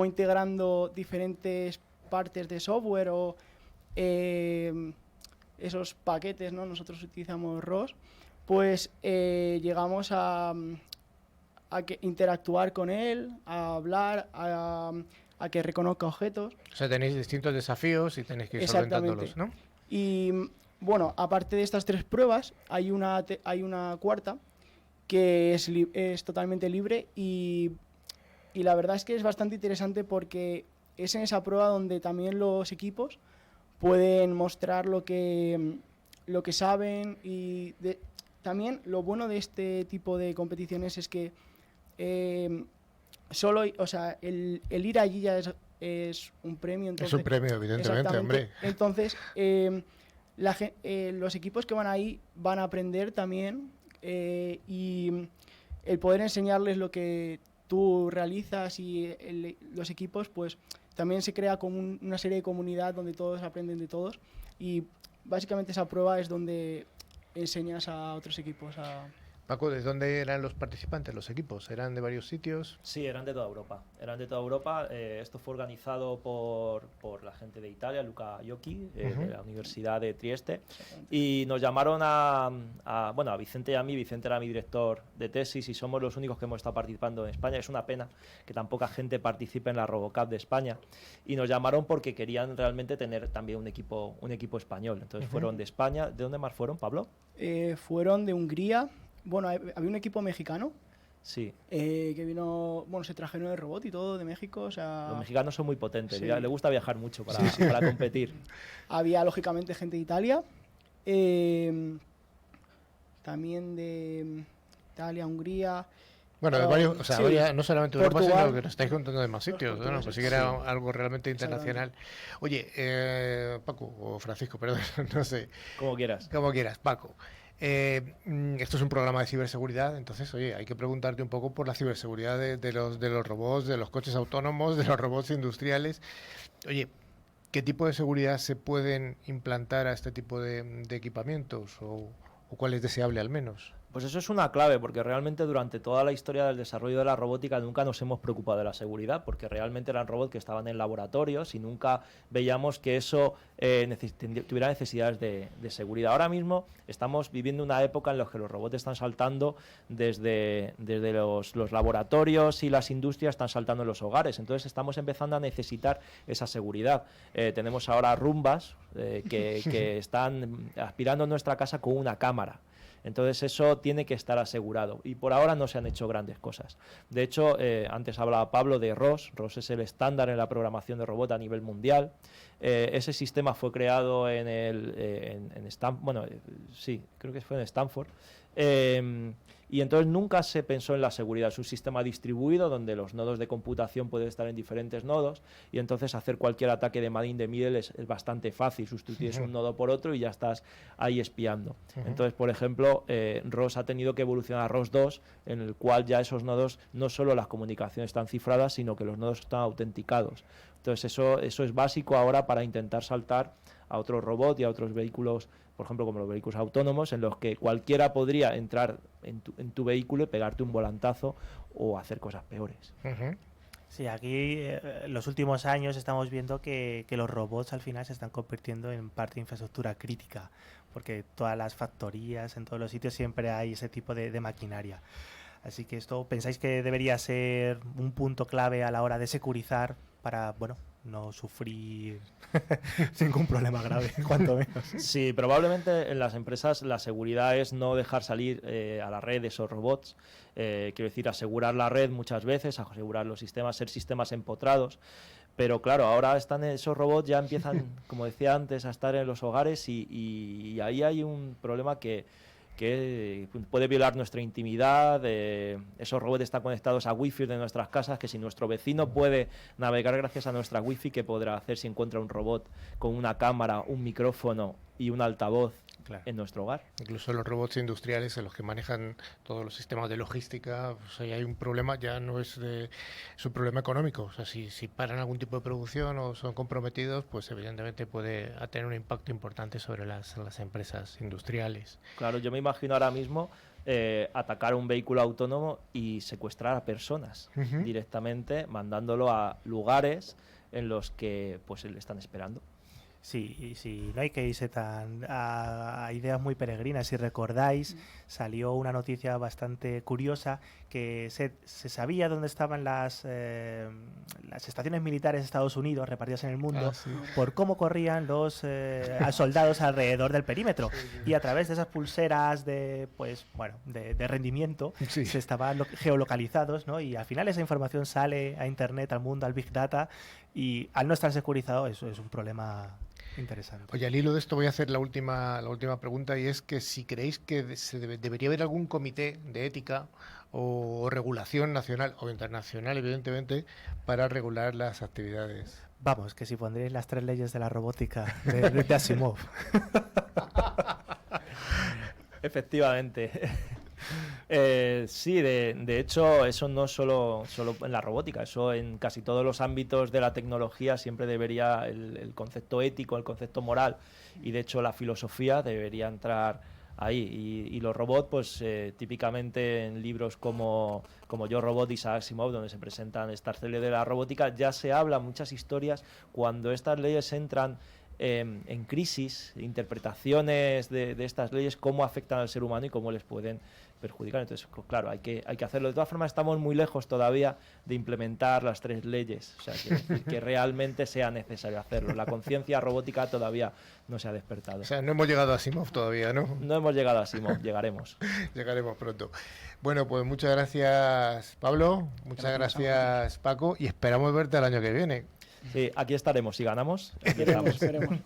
Speaker 6: integrando diferentes partes de software o esos paquetes, ¿no? Nosotros utilizamos ROS, pues llegamos a interactuar con él, a hablar, a que reconozca objetos.
Speaker 1: O sea, tenéis distintos desafíos y tenéis que ir solventándolos, ¿no?
Speaker 6: Y bueno, aparte de estas 3 pruebas, hay una cuarta que es totalmente libre y la verdad es que es bastante interesante porque es en esa prueba donde también los equipos pueden mostrar lo que saben y también lo bueno de este tipo de competiciones es que o sea, el ir allí ya es un premio. Entonces,
Speaker 1: es un premio, evidentemente, hombre.
Speaker 6: Entonces, los equipos que van ahí van a aprender también y el poder enseñarles lo que tú realizas y los equipos, pues también se crea como una serie de comunidad donde todos aprenden de todos y básicamente esa prueba es donde enseñas a otros equipos a...
Speaker 1: Paco, ¿de dónde eran los participantes, los equipos? ¿Eran de varios sitios?
Speaker 5: Sí, eran de toda Europa. Esto fue organizado por la gente de Italia, Luca Iocchi, de la Universidad de Trieste. Y nos llamaron a Vicente y a mí. Vicente era mi director de tesis y somos los únicos que hemos estado participando en España. Es una pena que tan poca gente participe en la RoboCup de España. Y nos llamaron porque querían realmente tener también un equipo español. Entonces fueron de España. ¿De dónde más fueron, Pablo?
Speaker 6: Fueron de Hungría. Bueno, había un equipo mexicano.
Speaker 5: Sí.
Speaker 6: Que vino, bueno, se trajeron el robot y todo de México, o sea...
Speaker 5: Los mexicanos son muy potentes,
Speaker 6: sí.
Speaker 5: Le gusta viajar mucho para competir.
Speaker 6: Había, lógicamente, gente de Italia, también de Italia, Hungría...
Speaker 1: Bueno, de varios, o sea,
Speaker 6: sí,
Speaker 1: había no solamente de Europa,
Speaker 6: Portugal,
Speaker 1: sino que nos estáis contando de más sitios, ¿no? Pues sí que era algo realmente internacional. Oye, Paco, o Francisco, perdón, no sé.
Speaker 5: Como quieras.
Speaker 1: Como quieras, Paco. Esto es un programa de ciberseguridad, entonces, oye, hay que preguntarte un poco por la ciberseguridad de los robots, de los coches autónomos, de los robots industriales. Oye, ¿qué tipo de seguridad se pueden implantar a este tipo de equipamientos o cuál es deseable al menos?
Speaker 5: Pues eso es una clave, porque realmente durante toda la historia del desarrollo de la robótica nunca nos hemos preocupado de la seguridad, porque realmente eran robots que estaban en laboratorios y nunca veíamos que eso tuviera necesidades de seguridad. Ahora mismo estamos viviendo una época en la que los robots están saltando desde los laboratorios y las industrias, están saltando en los hogares, entonces estamos empezando a necesitar esa seguridad. Tenemos ahora rumbas que están aspirando en nuestra casa con una cámara. Entonces eso tiene que estar asegurado y por ahora no se han hecho grandes cosas. De hecho, antes hablaba Pablo de ROS. ROS es el estándar en la programación de robot a nivel mundial. Ese sistema fue creado en Stanford, bueno, sí, creo que fue en Stanford. Y entonces nunca se pensó en la seguridad. Es un sistema distribuido donde los nodos de computación pueden estar en diferentes nodos y entonces hacer cualquier ataque de man in the middle es bastante fácil. Sustituyes un nodo por otro y ya estás ahí espiando. Entonces, por ejemplo, ROS ha tenido que evolucionar a ROS 2, en el cual ya esos nodos, no solo las comunicaciones están cifradas, sino que los nodos están autenticados. Entonces eso es básico ahora para intentar saltar a otros robots y a otros vehículos, por ejemplo, como los vehículos autónomos, en los que cualquiera podría entrar en tu vehículo y pegarte un volantazo o hacer cosas peores.
Speaker 3: Sí, aquí en los últimos años estamos viendo que los robots al final se están convirtiendo en parte de infraestructura crítica, porque todas las factorías, en todos los sitios siempre hay ese tipo de maquinaria. Así que esto, ¿pensáis que debería ser un punto clave a la hora de securizar para, bueno, no sufrir ningún problema grave, cuanto menos?
Speaker 5: Sí, probablemente en las empresas la seguridad es no dejar salir a la red esos robots. Quiero decir, asegurar la red muchas veces, asegurar los sistemas, ser sistemas empotrados. Pero claro, ahora están esos robots, ya empiezan, como decía antes, a estar en los hogares y ahí hay un problema que puede violar nuestra intimidad. Esos robots están conectados a wifi de nuestras casas, que si nuestro vecino puede navegar gracias a nuestra wifi, ¿qué podrá hacer si encuentra un robot con una cámara, un micrófono y un altavoz en nuestro hogar?
Speaker 1: Incluso los robots industriales, en los que manejan todos los sistemas de logística, pues ahí hay un problema, ya no es un problema económico. O sea, si paran algún tipo de producción o son comprometidos, pues evidentemente puede tener un impacto importante sobre las empresas industriales.
Speaker 5: Claro, yo me imagino ahora mismo atacar un vehículo autónomo y secuestrar a personas directamente, mandándolo a lugares en los que pues le están esperando.
Speaker 3: Sí, no hay que irse tan a ideas muy peregrinas. Si recordáis, salió una noticia bastante curiosa que se sabía dónde estaban las estaciones militares de Estados Unidos repartidas en el mundo por cómo corrían los soldados alrededor del perímetro. Y a través de esas pulseras de rendimiento se estaban geolocalizados, ¿no? Y al final esa información sale a Internet, al mundo, al Big Data, y al no estar securizado eso es un problema interesante.
Speaker 1: Oye, al hilo de esto voy a hacer la última pregunta, y es que si creéis que debería haber algún comité de ética o regulación nacional o internacional, evidentemente, para regular las actividades.
Speaker 3: Vamos, que si pondréis las 3 leyes de la robótica de Asimov.
Speaker 5: Efectivamente. Sí, de hecho, eso no solo en la robótica, eso en casi todos los ámbitos de la tecnología siempre debería el concepto ético, el concepto moral, y de hecho la filosofía debería entrar ahí. Y los robots, pues típicamente en libros como Yo Robot de Isaac Asimov, donde se presentan estas leyes de la robótica, ya se habla muchas historias cuando estas leyes entran en crisis, interpretaciones de estas leyes, cómo afectan al ser humano y cómo les pueden perjudicar. Entonces, claro, hay que hacerlo. De todas formas, estamos muy lejos todavía de implementar las 3 leyes, o sea, que realmente sea necesario hacerlo. La conciencia robótica todavía no se ha despertado.
Speaker 1: O sea, no hemos llegado a Asimov todavía, ¿no?
Speaker 5: No hemos llegado a Asimov, llegaremos.
Speaker 1: Llegaremos pronto. Bueno, pues muchas gracias, Pablo, muchas gracias, Paco, y esperamos verte el año que viene.
Speaker 5: Sí, aquí estaremos. Si ganamos, aquí
Speaker 6: Esperemos.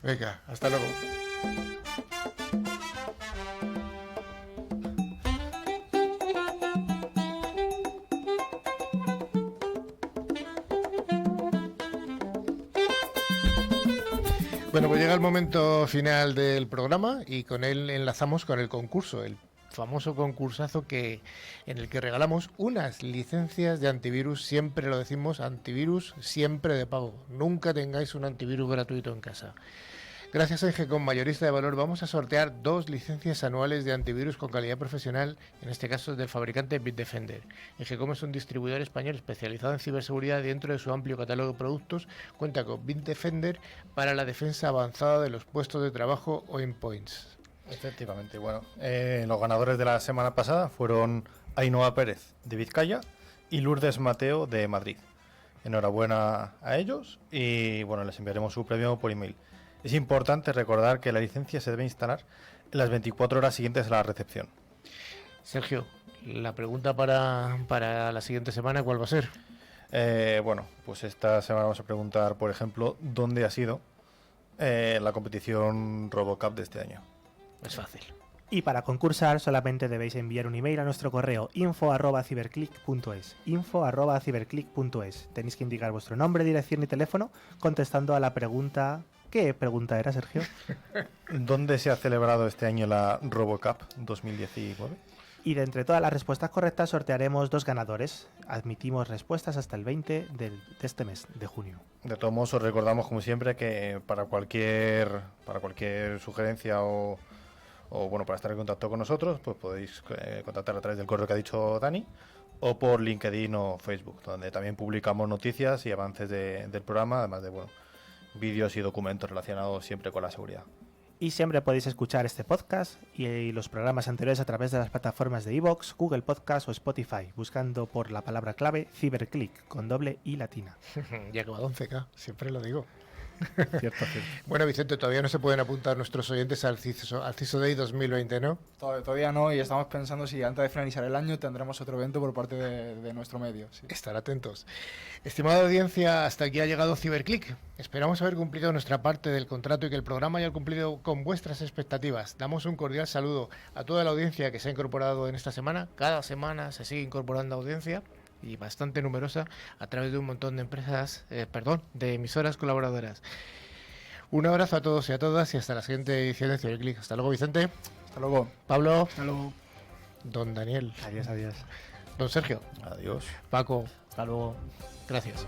Speaker 1: Venga, hasta luego. Bueno, pues llega el momento final del programa y con él enlazamos con el concurso, el famoso concursazo en el que regalamos unas licencias de antivirus. Siempre lo decimos, antivirus siempre de pago. Nunca tengáis un antivirus gratuito en casa. Gracias a Engecom, mayorista de valor, vamos a sortear 2 licencias anuales de antivirus con calidad profesional, en este caso del fabricante Bitdefender. Engecom es un distribuidor español especializado en ciberseguridad. Dentro de su amplio catálogo de productos cuenta con Bitdefender para la defensa avanzada de los puestos de trabajo o endpoints.
Speaker 4: Efectivamente, bueno, los ganadores de la semana pasada fueron Ainhoa Pérez de Vizcaya y Lourdes Mateo de Madrid. Enhorabuena a ellos y bueno, les enviaremos su premio por email. Es importante recordar que la licencia se debe instalar en las 24 horas siguientes a la recepción.
Speaker 1: Sergio, la pregunta para la siguiente semana, ¿cuál va a ser?
Speaker 4: Bueno, pues esta semana vamos a preguntar, por ejemplo, ¿dónde ha sido la competición RoboCup de este año?
Speaker 1: Es fácil.
Speaker 3: Y para concursar solamente debéis enviar un email a nuestro correo info@ciberclick.es. info@ciberclick.es. Tenéis que indicar vuestro nombre, dirección y teléfono contestando a la pregunta... ¿Qué pregunta era, Sergio?
Speaker 4: ¿Dónde se ha celebrado este año la RoboCup 2019?
Speaker 3: Y de entre todas las respuestas correctas sortearemos 2 ganadores. Admitimos respuestas hasta el 20 de este mes, de junio.
Speaker 4: De todos modos, os recordamos, como siempre, que para cualquier sugerencia o bueno, para estar en contacto con nosotros, pues podéis contactar a través del correo que ha dicho Dani o por LinkedIn o Facebook, donde también publicamos noticias y avances del programa, además de vídeos y documentos relacionados siempre con la seguridad.
Speaker 3: Y siempre podéis escuchar este podcast y los programas anteriores a través de las plataformas de iVoox, Google Podcast o Spotify, buscando por la palabra clave Ciberclick, con doble I latina.
Speaker 1: Ya que va 11K, siempre lo digo.
Speaker 3: Cierto.
Speaker 1: Bueno, Vicente, todavía no se pueden apuntar nuestros oyentes al CISO Day 2020, ¿no?
Speaker 2: Todavía no, y estamos pensando si antes de finalizar el año tendremos otro evento por parte de nuestro medio. Sí.
Speaker 1: Estar atentos. Estimada audiencia, hasta aquí ha llegado Ciberclick. Esperamos haber cumplido nuestra parte del contrato y que el programa haya cumplido con vuestras expectativas. Damos un cordial saludo a toda la audiencia que se ha incorporado en esta semana. Cada semana se sigue incorporando audiencia, y bastante numerosa, a través de un montón de de emisoras colaboradoras. Un abrazo a todos y a todas y hasta la siguiente edición de Ciberclick. Hasta luego, Vicente.
Speaker 2: Hasta luego.
Speaker 1: Pablo.
Speaker 6: Hasta luego.
Speaker 1: Don Daniel.
Speaker 3: Adiós.
Speaker 1: Don Sergio.
Speaker 4: Adiós.
Speaker 1: Paco.
Speaker 5: Hasta luego.
Speaker 1: Gracias.